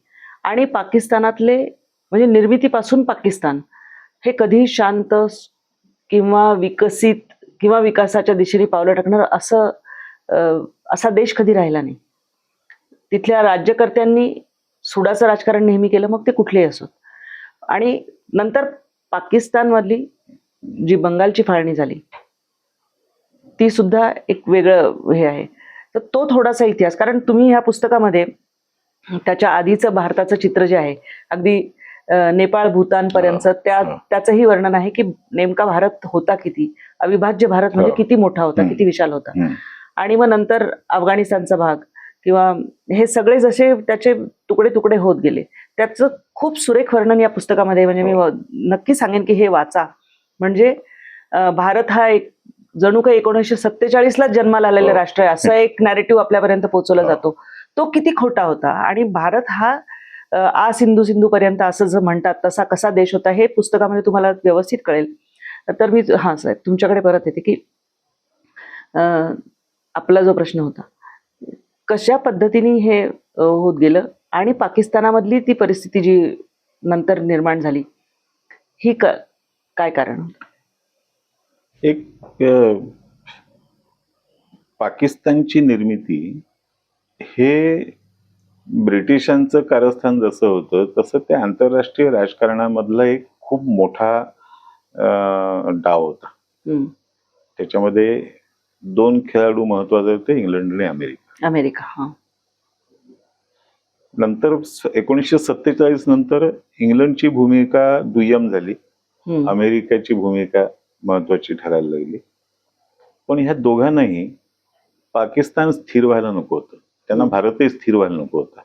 आणि पाकिस्तानातले म्हणजे निर्मितीपासून पाकिस्तान हे कधी शांत किंवा विकसित किंवा विकासाच्या दिशेने पावलं टाकणार असा देश कधी राहिला नाही. तिथल्या राज्यकर्त्यांनी सुडाचं राजकारण नेहमी केलं, मग ते कुठलेही असोत. आणि नंतर पाकिस्तानमधली जी बंगालची फाळणी झाली ती सुद्धा एक वेगळं हे आहे. तर तो थोडासा इतिहास, कारण तुम्ही ह्या पुस्तकामध्ये त्याच्या आधीचं भारताचं चित्र जे आहे अगदी नेपाळ भूतान पर्यंत त्याचंही वर्णन आहे की नेमका भारत होता किती, अविभाज्य भारत म्हणजे किती मोठा होता, किती विशाल होता. आणि मग नंतर अफगाणिस्तानचा भाग किंवा हे सगळे जसे त्याचे तुकडे तुकडे होत गेले, त्याचं खूप सुरेख वर्णन या पुस्तकामध्ये. म्हणजे मी नक्की सांगेन की हे वाचा. म्हणजे भारत हा एक जणू काही 1947ला जन्माला आलेलं राष्ट्र आहे असं एक नॅरेटिव्ह आपल्यापर्यंत पोहोचवला जातो. तो किती खोटा होता. आणि भारत हा सिंधू पर्यंत असं जर म्हणतात तसा कसा देश होता हे पुस्तकामध्ये तुम्हाला व्यवस्थित कळेल. तर मी साहेब तुमच्याकडे परत येते की आपला जो प्रश्न होता कशा पद्धतीने हे होत गेलं आणि पाकिस्तानामधली ती परिस्थिती जी नंतर निर्माण झाली ही काय कारण? एक पाकिस्तानची निर्मिती हे ब्रिटिशांचं कारस्थान जसं होतं तसं ते आंतरराष्ट्रीय राजकारणामधला एक खूप मोठा डाव होता. त्याच्यामध्ये 2 खेळाडू महत्वाचे होते, इंग्लंड आणि अमेरिका. नंतर 1947 नंतर इंग्लंडची भूमिका दुय्यम झाली, अमेरिकेची भूमिका महत्वाची ठरायला लागली. पण ह्या दोघांनाही पाकिस्तान स्थिर व्हायला नको होतं, त्यांना भारतही स्थिर व्हायला नको होता.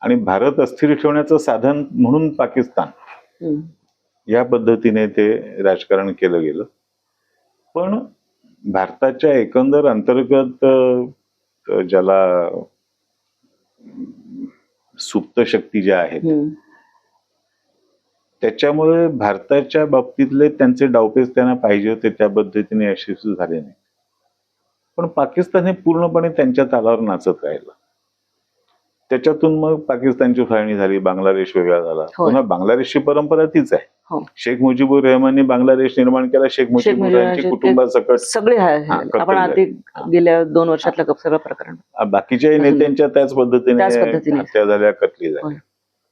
आणि भारत अस्थिर ठेवण्याचं साधन म्हणून पाकिस्तान या पद्धतीने ते राजकारण केलं गेलं. पण भारताच्या एकंदर अंतर्गत ज्याला सुप्त शक्ती ज्या आहेत त्याच्यामुळे भारताच्या बाबतीतले त्यांचे डावपेच त्यांना पाहिजे होते त्या पद्धतीने यशस्वी झाले नाही. पण पाकिस्तान हे पूर्णपणे त्यांच्या तालावर नाचत राहिलं. त्याच्यातून मग पाकिस्तानची फाळणी झाली, बांगलादेश वेगळा झाला. पुन्हा बांगलादेशची परंपरा तीच आहे. शेख मुजीबुर रहमानने बांगलादेश निर्माण केला, शेख मुजीबुर यांच्या कुटुंबासकट सगळे आपण आधी गेल्या 2 वर्षातलं सगळं प्रकरण बाकीच्या नेत्यांच्या त्याच पद्धतीने हत्या झाल्या, कत्ली झाल्या.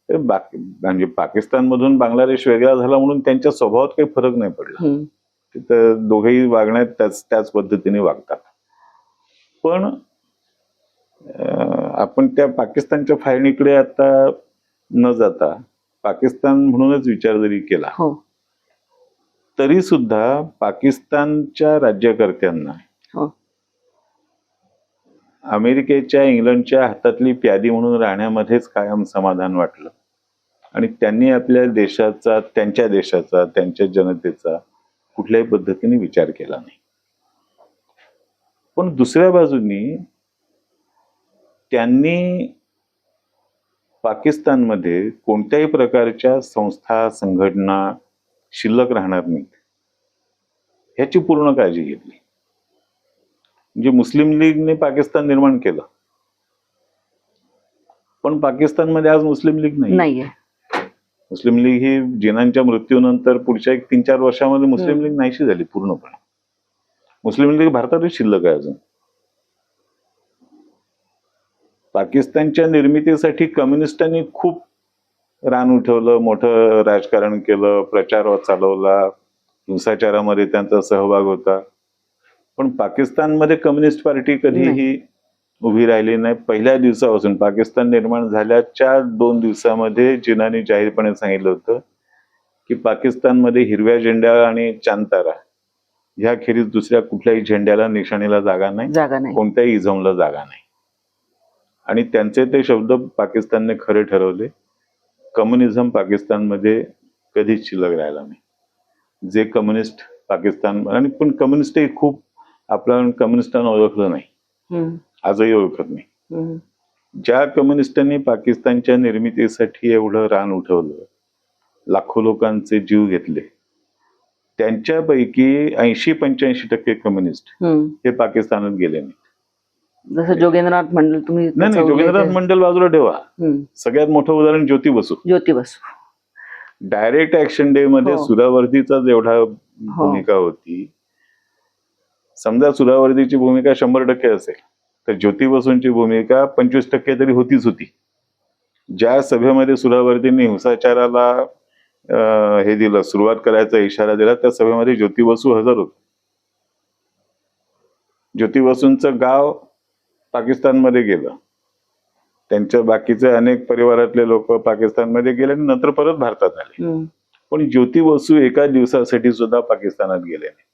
ते म्हणजे पाकिस्तानमधून बांगलादेश वेगळा झाला म्हणून त्यांच्या स्वभावात काही फरक नाही पडला. तिथं दोघेही वागण्यात त्याच पद्धतीने वागतात. पण आपण त्या पाकिस्तानच्या फाळणीकडे आता न जाता पाकिस्तान म्हणूनच विचार जरी केला तरी सुद्धा पाकिस्तानच्या राज्यकर्त्यांना अमेरिकेच्या इंग्लंडच्या हातातली प्यादी म्हणून राहण्यामध्येच कायम समाधान वाटलं आणि त्यांनी आपल्या देशाचा, त्यांच्या देशाचा, त्यांच्या जनतेचा कुठल्याही पद्धतीने विचार केला नाही. पण दुसऱ्या बाजूनी त्यांनी पाकिस्तानमध्ये कोणत्याही प्रकारच्या संस्था, संघटना शिल्लक राहणार नाहीत ह्याची पूर्ण काळजी घेतली. म्हणजे मुस्लिम लीगने पाकिस्तान निर्माण केलं, पण पाकिस्तानमध्ये आज मुस्लिम लीग नाहीये. मुस्लिम लीग ही जिनांच्या मृत्यूनंतर पुढच्या 3-4 वर्षामध्ये मुस्लिम लीग नाहीशी झाली पूर्णपणे. मुस्लिम लीग भारतातच शिल्लक आहे अजून. पाकिस्तानच्या निर्मितीसाठी कम्युनिस्टांनी खूप रान उठवलं, मोठं राजकारण केलं, प्रचार चालवला, हिंसाचारामध्ये त्यांचा सहभाग होता. पण पाकिस्तानमध्ये कम्युनिस्ट पार्टी कधीही उभी राहिली नाही. पहिल्या दिवसापासून पाकिस्तान निर्माण झाल्याच्या 2 दिवसामध्ये जिनांनी जाहीरपणे सांगितलं होतं की पाकिस्तानमध्ये हिरव्या झेंडा आणि चांदतारा ह्याखेरीज दुसऱ्या कुठल्याही झेंड्याला, निशाणीला जागा नाही, कोणत्याही इझमला जागा नाही. आणि त्यांचे ते शब्द पाकिस्तानने खरे ठरवले. कम्युनिझम पाकिस्तानमध्ये कधीच शिल्लक राहिला नाही. जे कम्युनिस्ट पाकिस्तान, आणि पण कम्युनिस्टही खूप, आपल्याला कम्युनिस्टांना ओळखलं नाही, आजही ओळखत नाही. ज्या कम्युनिस्टांनी पाकिस्तानच्या निर्मितीसाठी एवढं रान उठवलं, लाखो लोकांचे जीव घेतले, त्यांच्यापैकी 80-85% कम्युनिस्ट हे पाकिस्तानात गेले नाही. जसं जोगेंद्रनाथ मंडल, तुम्ही नाही, जोगेंद्रनाथ मंडल बाजूला ठेवा. सगळ्यात मोठं उदाहरण ज्योती बसू. डायरेक्ट ऍक्शन डे मध्ये सुरावर्दीचा जेवढा भूमिका होती, समजा सुरावर्दीची भूमिका 100% असेल तर ज्योती बसूंची भूमिका 25% तरी होतीच होती. ज्या सभेमध्ये सुरावर्दींनी हिंसाचाराला हे दिलं, सुरुवात करायचा इशारा दिला, त्या सभेमध्ये ज्योती बसू हजर होते. ज्योती बसूंचं गाव पाकिस्तानमध्ये गेलं, त्यांच्या बाकीचे अनेक परिवारातले लोक पाकिस्तानमध्ये गेले आणि नंतर परत भारतात आले. पण ज्योती बसू एका दिवसासाठी सुद्धा पाकिस्तानात गेले नाहीत.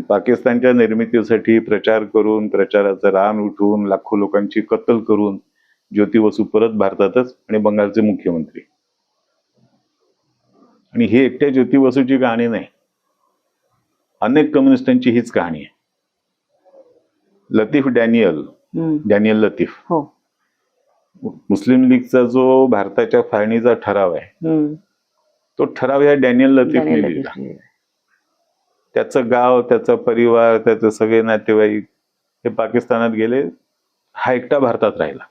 पाकिस्तानच्या निर्मितीसाठी प्रचार करून, प्रचाराचं रान उठवून, लाखो लोकांची कत्तल करून ज्योती बसू परत भारतातच आणि बंगालचे मुख्यमंत्री. आणि ही एकट्या ज्योती बसूची कहाणी नाही, अनेक कम्युनिस्टांची हीच कहाणी आहे. लतीफ डॅनियल लतीफ, मुस्लिम लीगचा जो भारताच्या फाळणीचा ठराव आहे, तो ठराव या डॅनियल लतीफने लिहिला. त्याचं गाव, त्याचा परिवार, त्याचे सगळे नातेवाईक हे पाकिस्तानात गेले, हा एकटा भारतात राहिला.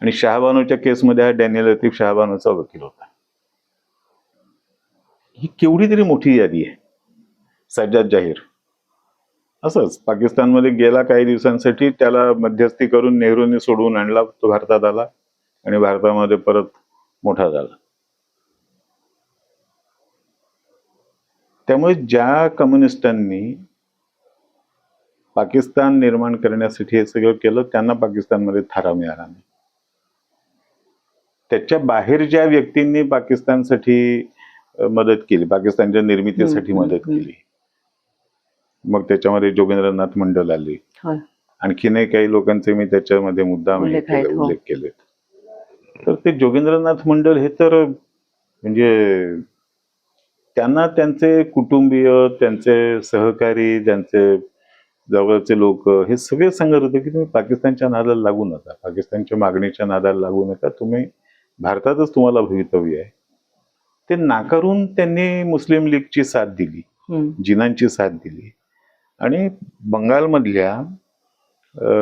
आणि शहाबानूच्या केसमध्ये हा डॅनियल लतीफ शहाबानूचा वकील होता. ही केवढी तरी मोठी यादी आहे. सज्जाद जाहीर असंच पाकिस्तानमध्ये गेला काही दिवसांसाठी, त्याला मध्यस्थी करून नेहरूंनी सोडवून आणला, तो भारतात आला आणि भारतामध्ये परत मोठा झाला. त्यामुळे ज्या कम्युनिस्टांनी पाकिस्तान निर्माण करण्यासाठी हे सगळं केलं, त्यांना पाकिस्तानमध्ये थारा मिळाला नाही. त्याच्या बाहेर ज्या व्यक्तींनी पाकिस्तानसाठी मदत केली, पाकिस्तानच्या निर्मितीसाठी मदत केली, मग त्याच्यामध्ये जोगेंद्रनाथ मंडल आले, आणखीनही काही लोकांचे मी त्याच्यामध्ये मुद्दाम उल्लेख केले. तर ते जोगेंद्रनाथ मंडल हे तर म्हणजे त्यांना त्यांचे कुटुंबीय, त्यांचे सहकारी, त्यांचे जवळचे लोक हे सगळे सांगत होते की तुम्ही पाकिस्तानच्या नादाला लागू नका, पाकिस्तानच्या मागणीच्या नादाला लागू नका, तुम्ही भारतातच तुम्हाला भवितव्य आहे. ते नाकारून त्यांनी मुस्लिम लीगची साथ दिली, जिनांची साथ दिली. आणि बंगालमधल्या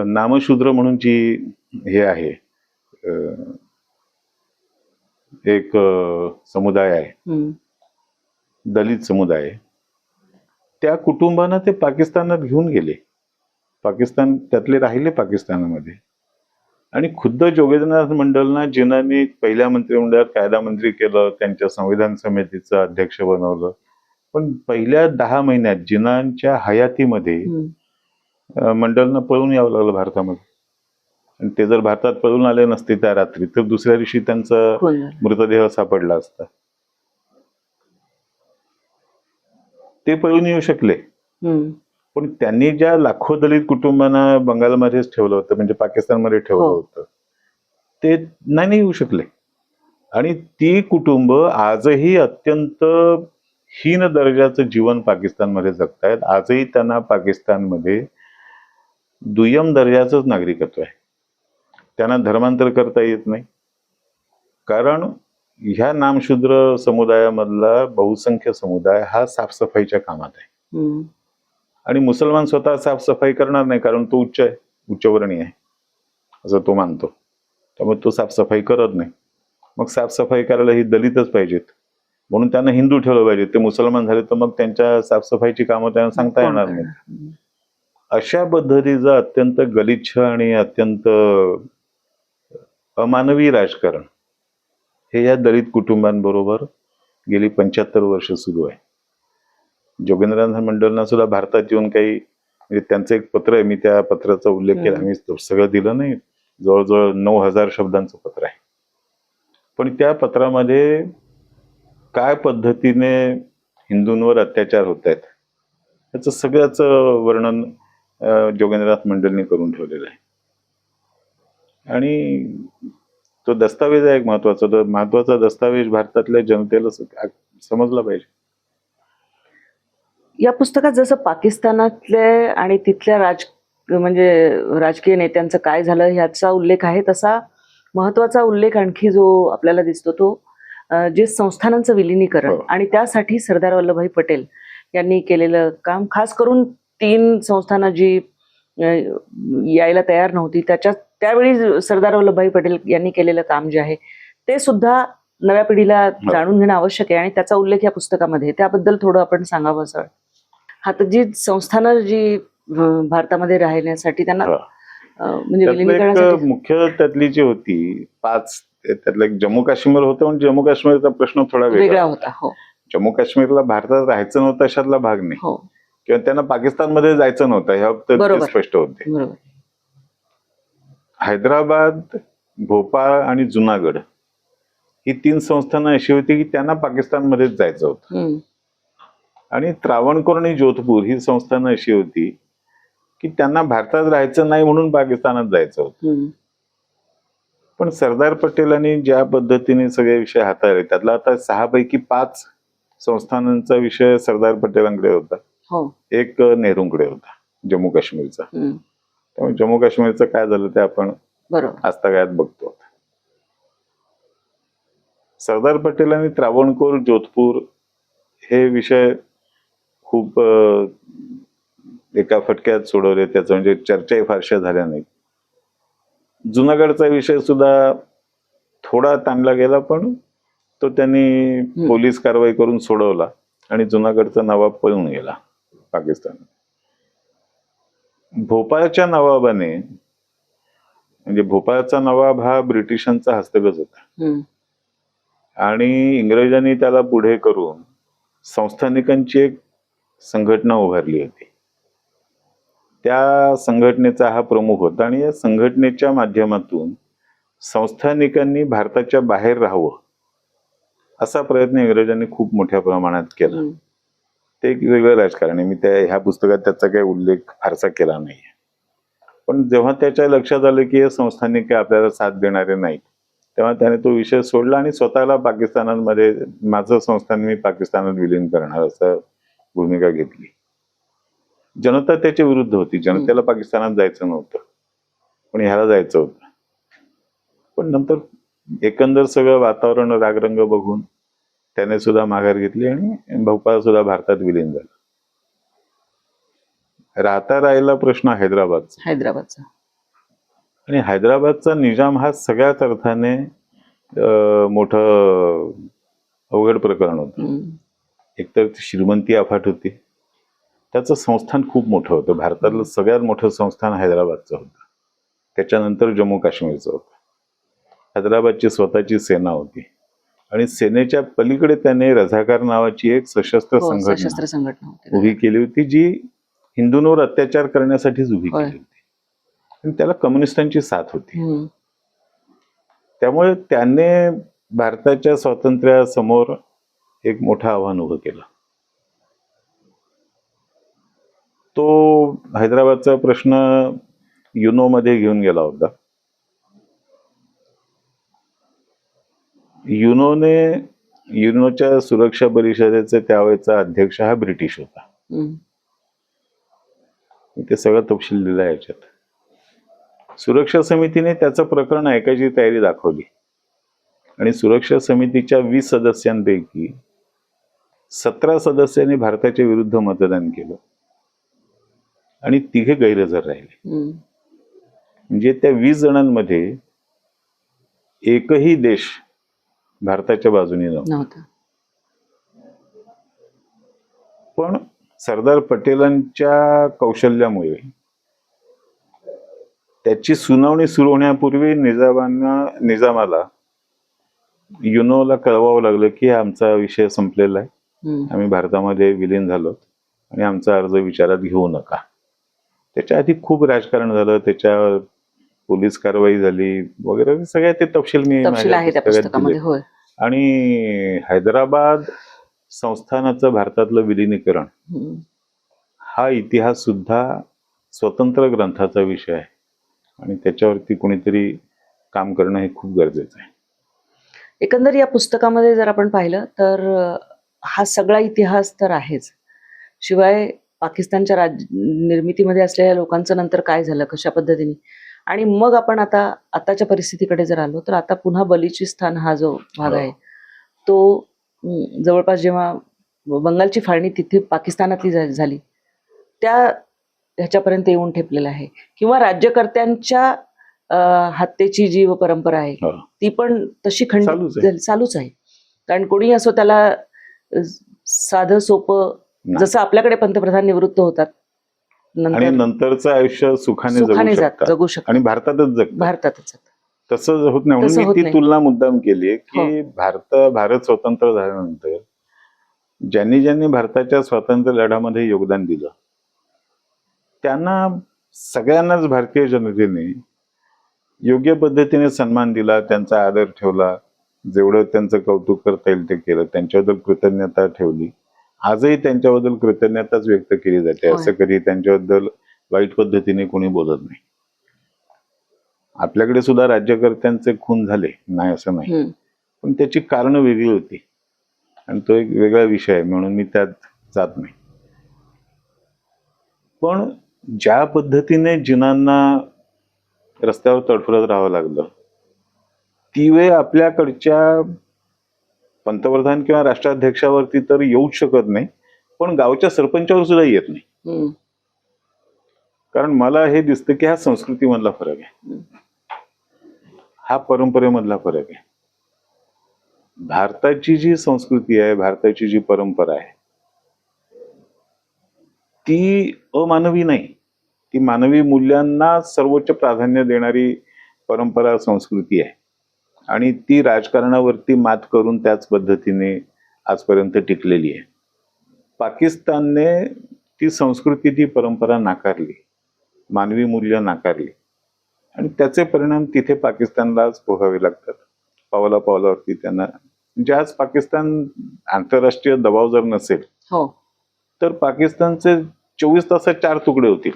नामशूद्र म्हणून जी हे आहे, एक समुदाय आहे, दलित समुदाय, त्या कुटुंबांना ते पाकिस्तानात घेऊन गेले. पाकिस्तान, त्यातले राहिले पाकिस्तानामध्ये आणि खुद्द जोगेंद्रनाथ मंडलना जिनांनी पहिल्या मंत्रिमंडळात कायदा मंत्री केलं, त्यांच्या संविधान समितीचं अध्यक्ष बनवलं. पण पहिल्या 10 महिन्यात जिनांच्या हयातीमध्ये मंडलना पळून यावं लागलं भारतामध्ये. आणि ते जर भारतात पळून आले नसते त्या रात्री तर दुसऱ्या दिवशी त्यांचा मृतदेह सापडला असता. ते पळून येऊ शकले, पण त्यांनी ज्या लाखो दलित कुटुंबांना बंगालमध्येच ठेवलं होतं, म्हणजे पाकिस्तानमध्ये ठेवलं होतं, ते नाही येऊ शकले. आणि ती कुटुंब आजही अत्यंत हीन दर्जाचं जीवन पाकिस्तानमध्ये जगतायत. आजही त्यांना पाकिस्तानमध्ये दुय्यम दर्जाचंच नागरिकत्व आहे. त्यांना धर्मांतर करता येत नाही, कारण ह्या नामशूद्र समुदायामधला बहुसंख्य समुदाय हा साफसफाईच्या कामात आहे. आणि मुसलमान स्वतः साफसफाई करणार नाही, कारण तो उच्च आहे, उच्चवर्णीय आहे असं तो मानतो. त्यामुळे तो साफसफाई करत नाही. मग साफसफाई करायला ही दलितच पाहिजेत, म्हणून त्यांना हिंदू ठेवलं पाहिजे. ते मुसलमान झाले तर मग त्यांच्या साफसफाईची कामं त्यांना सांगता येणार नाही. अशा पद्धतीचं अत्यंत गलिच्छ आणि अत्यंत अमानवी राजकारण हे या दलित कुटुंबांबरोबर गेली 75 वर्ष सुरू आहे. जोगेंद्रनाथ मंडलना सुद्धा भारतात येऊन काही, म्हणजे त्यांचं एक पत्र आहे, मी त्या पत्राचा उल्लेख केला. मी सगळं दिलं नाही, जवळजवळ 9000 शब्दांचं पत्र आहे. पण त्या पत्रामध्ये काय पद्धतीने हिंदूंवर अत्याचार होत आहेत याचं सगळ्याच वर्णन जोगेंद्रनाथ मंडलनी करून ठेवलेलं आहे. आणि तो दस्तावेज आहे एक महत्वाचा दस्तावेज भारतातल्या जनतेला समजला पाहिजे. या पुस्तकात जसं पाकिस्तानातले आणि तिथल्या म्हणजे राजकीय नेत्यांचं काय झालं ह्याचा उल्लेख आहे, तसा महत्वाचा उल्लेख आणखी जो आपल्याला दिसतो तो जे संस्थानांचं विलिनीकरण आणि त्यासाठी सरदार वल्लभभाई पटेल यांनी केलेलं काम, खास करून 3 संस्थानं जी यायला तयार नव्हती त्यावेळी सरदार वल्लभभाई पटेल यांनी केलेलं काम जे आहे ते सुद्धा नव्या पिढीला जाणून घेणं आवश्यक आहे. आणि त्याचा उल्लेख या पुस्तकामध्ये, त्याबद्दल थोडं आपण सांगावं असं. हा तर जी संस्थानं जी भारतामध्ये राहण्यासाठी त्यांना म्हणजे विलिनीकरणासाठी मुख्य त्यातली जी होती 5, त्यातलं एक जम्मू काश्मीर होतं. म्हणजे जम्मू काश्मीरचा प्रश्न थोडा वेगळा होता. हो, जम्मू काश्मीरला भारतात राहायचं नव्हतं अशातला भाग नाही, किंवा त्यांना पाकिस्तानमध्ये जायचं नव्हतं, ह्या बाबतीत स्पष्ट होते. हैदराबाद, भोपाळ आणि जुनागड ही 3 संस्थानं अशी होती की त्यांना पाकिस्तानमध्येच जायचं होतं. आणि त्रावणकोर आणि जोधपूर ही संस्थानं अशी होती की त्यांना भारतात राहायचं नाही म्हणून पाकिस्तानात जायचं होतं. पण सरदार पटेलांनी ज्या पद्धतीने सगळे विषय हाताळले, त्यातला आता 6 पैकी 5 संस्थानांचा विषय सरदार पटेलांकडे होता, एक नेहरूंकडे होता जम्मू काश्मीरचा. त्यामुळे जम्मू काश्मीरचं काय झालं ते आपण आजतागायत बघतो. सरदार पटेलांनी त्रावणकोर, जोधपूर हे विषय खूप एका फटक्यात सोडवले. त्याचं म्हणजे चर्चाही फारशा झाल्या नाहीत. जुनागडचा विषय सुद्धा थोडा ताणला गेला, पण तो त्यांनी पोलीस कारवाई करून सोडवला आणि जुनागडचा नवाब पळून गेला पाकिस्तान. भोपाळच्या नवाबाने, म्हणजे भोपाळचा नवाब हा ब्रिटिशांचा हस्तगत होता आणि इंग्रजांनी त्याला पुढे करून संस्थानिकांची एक संघटना उभारली होती. त्या संघटनेचा हा प्रमुख होता आणि या संघटनेच्या माध्यमातून संस्थानिकांनी भारताच्या बाहेर राहावं असा प्रयत्न इंग्रजांनी खूप मोठ्या प्रमाणात केला. ते एक वेगळं राजकारण आहे. मी ह्या पुस्तकात त्याचा काही उल्लेख फारसा केला नाही. पण जेव्हा त्याच्या लक्षात आलं की हे संस्थानिक काही आपल्याला साथ देणारे नाहीत, तेव्हा त्याने तो विषय सोडला आणि स्वतःला पाकिस्तानामध्ये, माझं संस्थान मी पाकिस्तानात विलीन करणार असं भूमिका घेतली. जनता त्याच्या विरुद्ध होती. जनतेला पाकिस्तानात जायचं नव्हतं, पण ह्याला जायचं होतं. पण नंतर एकंदर सगळं वातावरण, रागरंग बघून त्याने सुद्धा माघार घेतली आणि भोपाळ सुद्धा भारतात विलीन झालं. राहता राहिला प्रश्न हैदराबादचा. आणि हैदराबादचा निजाम हा सगळ्याच अर्थाने मोठं अवघड प्रकरण होतं. एकतर श्रीमंती अफाट होती, त्याचं संस्थान खूप मोठं होतं. भारतातलं सगळ्यात मोठं संस्थान हैदराबादचं होतं. त्याच्यानंतर जम्मू काश्मीरचं होतं. हैदराबादची स्वतःची सेना होती आणि सेनेच्या पलीकडे त्याने रझाकार नावाची एक सशस्त्र हो, संघटना सशस्त्र संघटना होती. उभी केली होती, जी हिंदूंवर अत्याचार करण्यासाठीच उभी होय. केली होती आणि त्याला कम्युनिस्टांची साथ होती. हम्म. त्यामुळे त्याने भारताच्या स्वातंत्र्यासमोर एक मोठं आव्हान उभं केलं. तो हैदराबादचा प्रश्न युनो मध्ये घेऊन गेला होता. युनोच्या सुरक्षा परिषदेचे त्यावेळेचा अध्यक्ष हा ब्रिटिश होता. हम्म. ते सगळं तपशील दिला याच्यात. सुरक्षा समितीने त्याचं प्रकरण ऐकायची तयारी दाखवली आणि सुरक्षा समितीच्या 20 सदस्यांपैकी 17 सदस्यांनी भारताच्या विरुद्ध मतदान केलं आणि 3 गैरहजर राहिले. हम्म. म्हणजे त्या 20 जणांमध्ये एकही देश भारताच्या बाजूने नव्हता. पण सरदार पटेलांच्या कौशल्यामुळे त्याची सुनावणी सुरू होण्यापूर्वी निजामाला युनोला कळवावं लागलं की आमचा विषय संपलेला आहे, आम्ही भारतामध्ये विलीन झालो आणि आमचा अर्ज विचारात घेऊ नका. त्याच्या आधी खूप राजकारण झालं, त्याच्यावर पोलीस कारवाई झाली वगैरे, सगळ्या ते तपशील मी आहे त्या पुस्तकामध्ये. होय. आणि हैदराबाद संस्थानाचं भारतातलं विलिनीकरण हा इतिहास सुद्धा स्वतंत्र ग्रंथाचा विषय आहे आणि त्याच्यावरती कोणीतरी काम करणं हे खूप गरजेचं आहे. एकंदर या पुस्तकामध्ये जर आपण पाहिलं तर हा सगळा इतिहास तर आहेच, शिवाय पाकिस्तानच्या निर्मितीमध्ये असलेल्या लोकांचं नंतर काय झालं, कशा पद्धतीने, आणि मग आपण आताच्या परिस्थितीकडे जर आलो तर आता पुन्हा बलुचिस्तान हा जो भाग आहे तो जवळपास जेव्हा बंगालची फाळणी तिथे पाकिस्तानातली झाली त्या ह्याच्यापर्यंत येऊन ठेपलेला आहे. किंवा राज्यकर्त्यांच्या हत्येची जी परंपरा आहे ती पण तशी चालूच आहे. कारण कोणी असो त्याला साधं सोपं, जसं आपल्याकडे पंतप्रधान निवृत्त होतात आणि नंतरचं आयुष्य सुखाने जगू शकतात आणि भारतातच तसं होत नाही. म्हणून मी ती तुलना मुद्दाम केली की भारत स्वतंत्र झाल्यानंतर ज्यांनी भारताच्या स्वातंत्र्य लढ्यामध्ये योगदान दिलं त्यांना सगळ्यांनाच भारतीय जनतेने योग्य पद्धतीने सन्मान दिला, त्यांचा आदर ठेवला, जेवढं त्यांचं कौतुक करता येईल ते केलं, त्यांच्याबद्दल कृतज्ञता ठेवली. आजही त्यांच्याबद्दल कृतज्ञताच व्यक्त केली जाते. असं कधी त्यांच्याबद्दल वाईट पद्धतीने कोणी बोलत नाही. आपल्याकडे सुद्धा राज्यकर्त्यांचे खून झाले, नाही असं नाही, पण त्याची कारणं वेगळी होती आणि तो एक वेगळा विषय आहे, म्हणून मी त्यात जात नाही. पण ज्या पद्धतीने जिनांना रस्त्यावर तडफडत राहावं लागलं ती वेळ आपल्याकडच्या पंतप्रधान किंवा राष्ट्राध्यक्षावरती तर येऊच शकत नाही, पण गावच्या सरपंचावर सुद्धा येत नाही. कारण मला हे दिसतं की हा संस्कृतीमधला फरक आहे, हा परंपरेमधला फरक आहे. भारताची जी संस्कृती आहे, भारताची जी परंपरा आहे ती अमानवी नाही, ती मानवी मूल्यांना सर्वोच्च प्राधान्य देणारी परंपरा, संस्कृती आहे आणि ती राजकारणावरती मात करून त्याच पद्धतीने आजपर्यंत टिकलेली आहे. पाकिस्तानने ती संस्कृती, ती परंपरा नाकारली, मानवी मूल्य नाकारली आणि त्याचे परिणाम तिथे पाकिस्तानलाच भोगावे लागतात. पावलापावलावरती त्यांना, म्हणजे आज पाकिस्तान आंतरराष्ट्रीय दबाव जर नसेल तर पाकिस्तानचे 24 तासात 4 तुकडे होतील.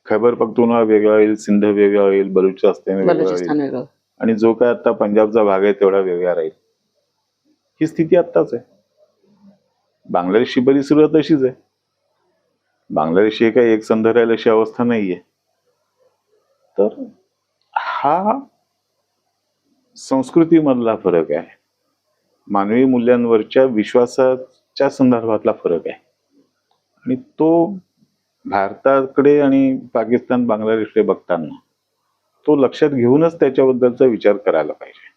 खैबर पख्तूनख्वा वेगळा होईल, सिंध वेगळा होईल, बलुचिस्तान वेगळा होईल आणि जो काय आता पंजाबचा भाग आहे तेवढा वेगळा राहील. ही स्थिती आत्ताच आहे. बांगलादेशची बरीच सुरुवात तशीच आहे. बांगलादेश हे काही एक संध राहील अशी अवस्था नाहीये. तर हा संस्कृतीमधला फरक आहे, मानवी मूल्यांवरच्या विश्वासाच्या संदर्भातला फरक आहे आणि तो भारताकडे आणि पाकिस्तान, बांगलादेशकडे बघताना तो लक्षात घेऊनच त्याच्याबद्दलचा विचार करायला पाहिजे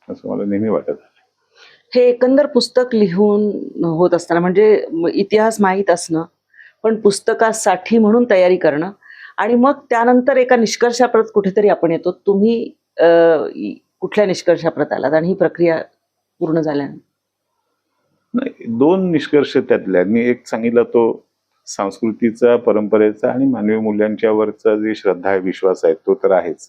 असं मला नेहमी वाटत आहे. हे एकंदर पुस्तक लिहून होत असताना म्हणजे इतिहास माहीत असणं, पण पुस्तकासाठी म्हणून तयारी करणं आणि मग त्यानंतर एका निष्कर्षाप्रत कुठेतरी आपण येतो. तुम्ही कुठल्या निष्कर्षाप्रत आलात आणि ही प्रक्रिया पूर्ण झाल्यानंतर? नाही, दोन निष्कर्ष त्यातले मी एक सांगितला तो संस्कृतीचा, परंपरेचा आणि मानवी मूल्यांच्यावरचा जे श्रद्धा आहे, विश्वास आहे तो तर आहेच.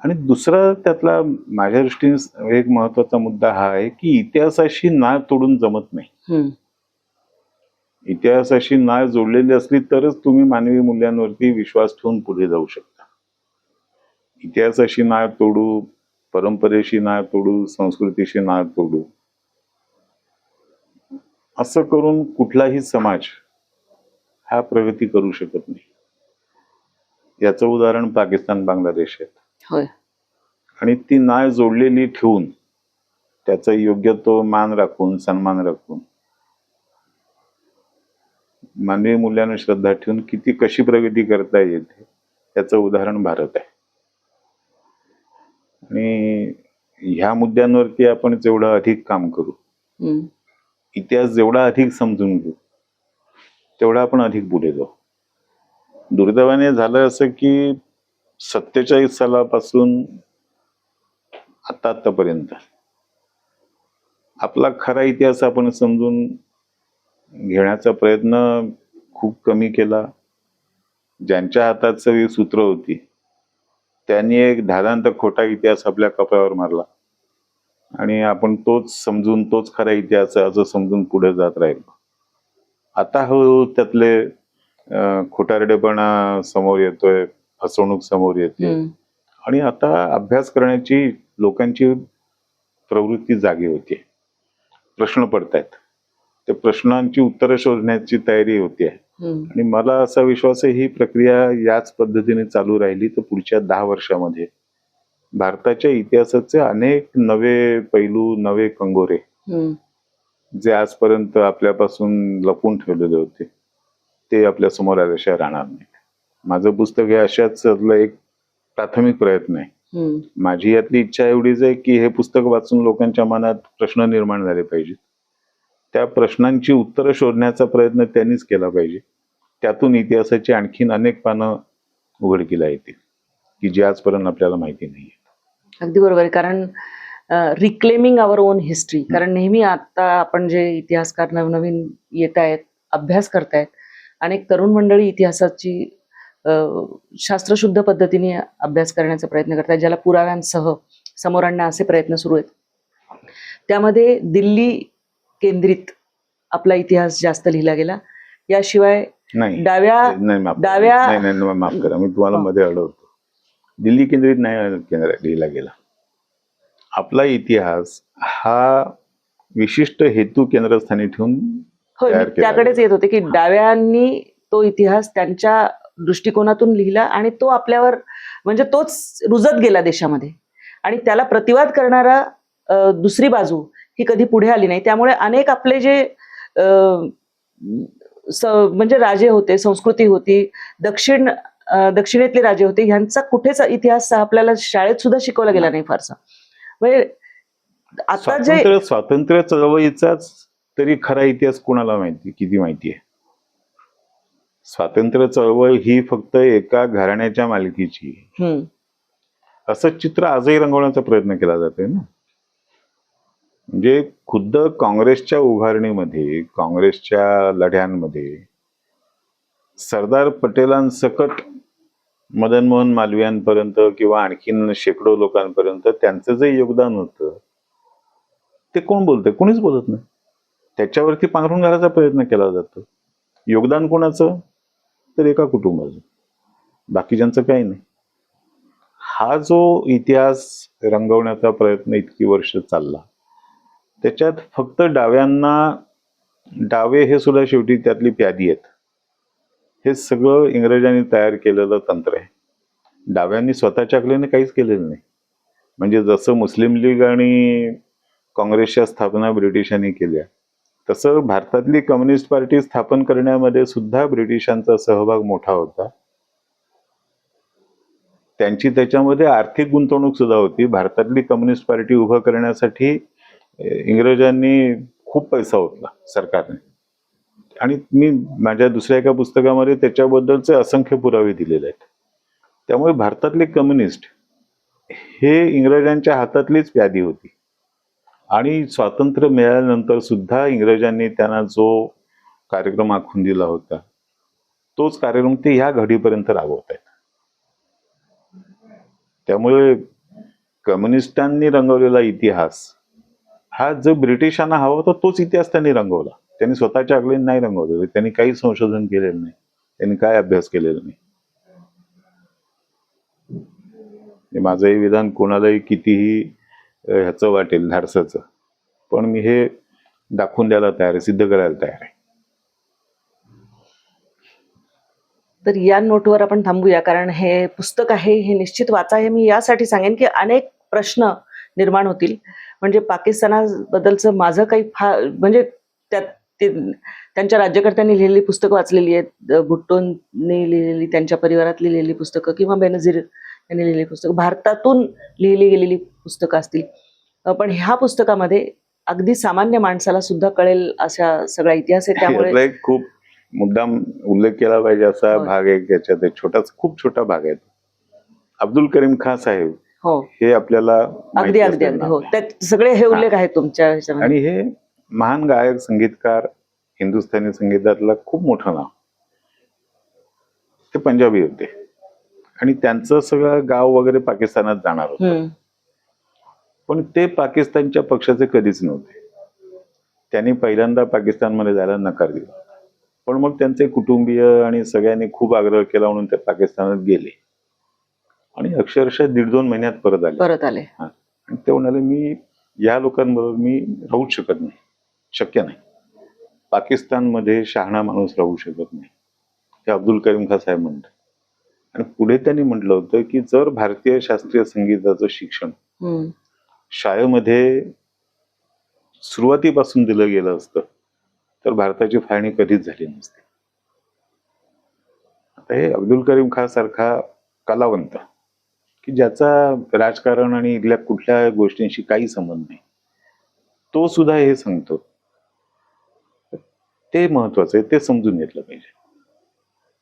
आणि दुसरा त्यातला माझ्या दृष्टीने एक महत्वाचा मुद्दा हा आहे की इतिहासाशी नाळ तोडून जमत नाही. इतिहासाशी नाळ जोडलेली असली तरच तुम्ही मानवी मूल्यांवरती विश्वास ठेवून पुढे जाऊ शकता. इतिहासाशी नाळ तोडू, परंपरेशी नाळ तोडू, संस्कृतीशी नाळ तोडू असं करून कुठलाही समाज हा प्रगती करू शकत नाही. याचं उदाहरण पाकिस्तान, बांगलादेश आहे. होय. आणि ती नाळ जोडलेली ठेवून त्याचा योग्य तो मान राखून, सन्मान राखून, मानवी मूल्यांवर श्रद्धा ठेवून कशी प्रगती करता येते त्याचं उदाहरण भारत आहे. आणि ह्या मुद्द्यांवरती आपण जेवढं अधिक काम करू, इतिहास जेवढा अधिक समजून घेऊ, तेवढा आपण अधिक पुढे जाऊ. दुर्दैवाने झालं असं की 47 सालापासून आतापर्यंत आपला खरा इतिहास आपण समजून घेण्याचा प्रयत्न खूप कमी केला. ज्यांच्या हातात सगळी सूत्र होती त्यांनी एक धादांत खोटा इतिहास आपल्या कपाळावर मारला आणि आपण तोच समजून, तोच खरा इतिहास असं समजून पुढे जात राहिलो. आता हळूहळू त्यातले खोटारडेपणा समोर येतोय, फसवणूक समोर येते आणि आता अभ्यास करण्याची लोकांची प्रवृत्ती जागी होते. प्रश्न पडतायत, त्या प्रश्नांची उत्तरं शोधण्याची तयारी होते. आणि मला असा विश्वास आहे ही प्रक्रिया याच पद्धतीने चालू राहिली तर पुढच्या 10 वर्षामध्ये भारताच्या इतिहासाचे अनेक नवे पैलू, नवे कंगोरे जे आजपर्यंत आपल्यापासून लपून ठेवलेले होते ते आपल्या समोर आल्याशिवाय राहणार नाही. माझं पुस्तक हे अशाच एक प्राथमिक प्रयत्न आहे. माझी यातली इच्छा एवढीच आहे की हे पुस्तक वाचून लोकांच्या मनात प्रश्न निर्माण झाले पाहिजेत. त्या प्रश्नांची उत्तरं शोधण्याचा प्रयत्न त्यांनीच केला पाहिजे. त्यातून इतिहासाची आणखीन अनेक पानं उघडकीला येतील की जी आजपर्यंत आपल्याला माहिती नाही. अगदी बरोबर आहे. कारण रिक्लेमिंग आवर ओन हिस्ट्री, कारण नेहमी आता आपण जे इतिहासकार नवनवीन येत आहेत, अभ्यास करतायत, अनेक तरुण मंडळी इतिहासाची शास्त्रशुद्ध पद्धतीने अभ्यास करण्याचा प्रयत्न करतात, ज्याला पुराव्यांसह समोर आणण्या असे प्रयत्न सुरू आहेत. त्यामध्ये दिल्ली केंद्रित आपला इतिहास जास्त लिहिला गेला. याशिवाय डाव्या माफ करा, मी तुम्हाला मध्ये अडवतो. दिल्ली केंद्रित नाही लिहिला गेला. आपला इतिहास हा विशिष्ट हेतू केंद्रस्थानी ठेवून त्याकडेच येत होते की डाव्यांनी तो इतिहास त्यांच्या दृष्टिकोनातून लिहिला आणि तो आपल्यावर म्हणजे तोच रुजत गेला देशामध्ये आणि त्याला प्रतिवाद करणारा दुसरी बाजू ही कधी पुढे आली नाही. त्यामुळे अनेक आपले जे म्हणजे राजे होते, संस्कृती होती, दक्षिणेतले राजे होते, ह्यांचा कुठेच इतिहास आपल्याला शाळेत सुद्धा शिकवला गेला नाही फारसा. म्हणजे आता जे स्वातंत्र्य चळवळीचाच तरी खरा इतिहास कोणाला माहिती, किती माहिती आहे? स्वातंत्र्य चळवळ ही फक्त एका घराण्याच्या मालकीची असं चित्र आजही रंगवण्याचा प्रयत्न केला जातोय ना. म्हणजे खुद्द काँग्रेसच्या उभारणीमध्ये, काँग्रेसच्या लढ्यांमध्ये सरदार पटेलांसकट मदन मोहन मालवीयांपर्यंत किंवा आणखीन शेकडो लोकांपर्यंत त्यांचं जे योगदान होतं ते कोण बोलतंय? कोणीच बोलत नाही. त्याच्यावरती पांघरून घालायचा प्रयत्न केला जातो. योगदान कोणाचं? तर एका कुटुंबाचं, बाकीच्यांचं काही नाही. हा जो इतिहास रंगवण्याचा प्रयत्न इतकी वर्ष चालला त्याच्यात फक्त डाव्यांना, डावे हे सुद्धा शेवटी त्यातली प्यादी आहेत. हे सगळं इंग्रजांनी तयार केलेलं तंत्र आहे. डाव्यांनी स्वतःच्या अकलेने काहीच केलेलं नाही. म्हणजे जसं मुस्लिम लीग आणि काँग्रेसच्या स्थापना ब्रिटिशांनी केल्या तसं भारतातली कम्युनिस्ट पार्टी स्थापन करण्यामध्ये सुद्धा ब्रिटिशांचा सहभाग मोठा होता. त्यांची त्याच्यामध्ये आर्थिक गुंतवणूक सुद्धा होती. भारतातली कम्युनिस्ट पार्टी उभं करण्यासाठी इंग्रजांनी खूप पैसा ओतला सरकारने. आणि मी माझ्या दुसऱ्या एका पुस्तकामध्ये त्याच्याबद्दलचे असंख्य पुरावे दिलेले आहेत. त्यामुळे भारतातले कम्युनिस्ट हे इंग्रजांच्या हातातलीच व्याधी होती आणि स्वातंत्र्य मिळाल्यानंतर सुद्धा इंग्रजांनी त्यांना जो कार्यक्रम आखून दिला होता तोच कार्यक्रम ते ह्या घडीपर्यंत राबवत आहेत. त्यामुळे कम्युनिस्टांनी रंगवलेला इतिहास हा जो ब्रिटिशांना हवा होता तोच इतिहास त्यांनी रंगवला. त्यांनी स्वतःच्या अगलीने नाही रंगवलेलं. त्यांनी काही संशोधन केलेलं नाही, त्यांनी काय अभ्यास केलेला नाही. माझं हे विधान कोणालाही कितीही ह्याचं वाटेल धाडसाचं, पण मी हे दाखवून द्यायला तयार आहे, सिद्ध करायला तयार आहे. तर या नोटवर आपण थांबूया, कारण हे पुस्तक आहे हे निश्चित वाचा. हे मी यासाठी सांगेन की अनेक प्रश्न निर्माण होतील. म्हणजे पाकिस्तानाबद्दलचं माझं काही म्हणजे त्यांच्या राज्यकर्त्यांनी लिहिलेली पुस्तकं वाचलेली आहेत, भुट्टोंनी लिहिलेली, त्यांच्या परिवारातली लिहिलेली पुस्तकं किंवा बेनझीर यांनी लिहिलेली पुस्तकं, भारतातून लिहिली गेलेली पुस्तकं असतील. पण ह्या पुस्तकामध्ये अगदी सामान्य माणसाला सुद्धा कळेल अशा सगळा इतिहास आहे. त्यामुळे एक खूप मुद्दाम उल्लेख केला पाहिजे असा भाग आहे. याच्यात एक खूप छोटा भाग आहे. अब्दुल करीम खान साहेब हो हे आपल्याला अगदी अगदी अगदी हो, त्यात सगळे हे उल्लेख आहेत तुमच्या ह्याच्यामध्ये. आणि हे महान गायक, संगीतकार, हिंदुस्थानी संगीतातलं खूप मोठं नाव. ते पंजाबी होते आणि त्यांचं सगळं गाव वगैरे पाकिस्तानात जाणार होतं. पण ते पाकिस्तानच्या पक्षाचे कधीच नव्हते. त्यांनी पहिल्यांदा पाकिस्तानमध्ये जायला नकार दिला. पण मग त्यांचे कुटुंबीय आणि सगळ्यांनी खूप आग्रह केला म्हणून ते पाकिस्तानात गेले आणि अक्षरशः 1.5-2 महिन्यात परत आले. आणि ते म्हणाले मी या लोकांबरोबर मी राहूच शकत नाही, शक्य नाही. पाकिस्तानमध्ये शहाणा माणूस राहू शकत नाही, हे अब्दुल करीम खान साहेब म्हणतात. आणि पुढे त्यांनी म्हटलं होतं की जर भारतीय शास्त्रीय संगीताचं शिक्षण शाळेमध्ये सुरुवातीपासून दिलं गेलं असतं तर भारताची फाळणी कधीच झाली नसती. आता हे अब्दुल करीम खान सारखा कलावंत की ज्याचा राजकारण आणि इथल्या कुठल्या गोष्टींशी काही संबंध नाही, तो सुद्धा हे सांगतो. ते महत्वाचं आहे, ते समजून घेतलं पाहिजे.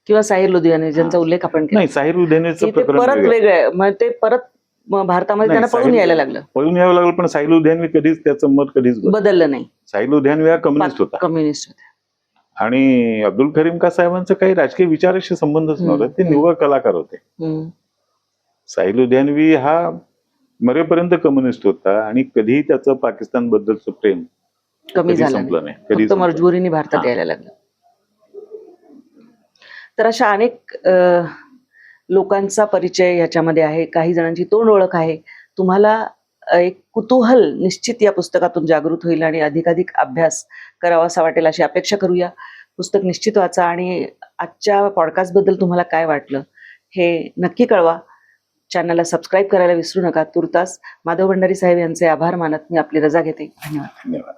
किंवा साहिर लुधियाने ज्यांचा उल्लेख आपण केला. नाही, साहिर लुधियानेचं प्रकरण परत वेगळं आहे. मग ते परत भारतामध्ये त्यांना पळून यायला लागलं. पण साहिर लुधियानवी कधीच त्याचं मत कधीच बदललं नाही. साहिर लुधियानवी हा कम्युनिस्ट होता. आणि अब्दुल करीम खान साहेबांचा काही राजकीय विचाराशी संबंधच नव्हता. ते निव्वळ कलाकार होते. साहिर लुधियानवी हा मरेपर्यंत कम्युनिस्ट होता आणि कधीही त्याचं पाकिस्तान बद्दलचं प्रेम कमी झालं संपलं नाही, फक्त मजबुरीने भारतात यायला लागलं. तर अशा अनेक लोकांचा परिचय ह्याच्यामध्ये आहे. काही जणांची तोंड ओळख आहे. तुम्हाला एक कुतूहल निश्चित या पुस्तकातून जागृत होईल आणि अधिकाधिक अभ्यास करावा असा वाटेल अशी अपेक्षा करूया. पुस्तक निश्चित वाचा आणि आजच्या पॉडकास्टबद्दल तुम्हाला काय वाटलं हे नक्की कळवा. चॅनलला सबस्क्राईब करायला विसरू नका. तुर्तास माधव भंडारी साहेब यांचे आभार मानत मी आपली रजा घेते. धन्यवाद.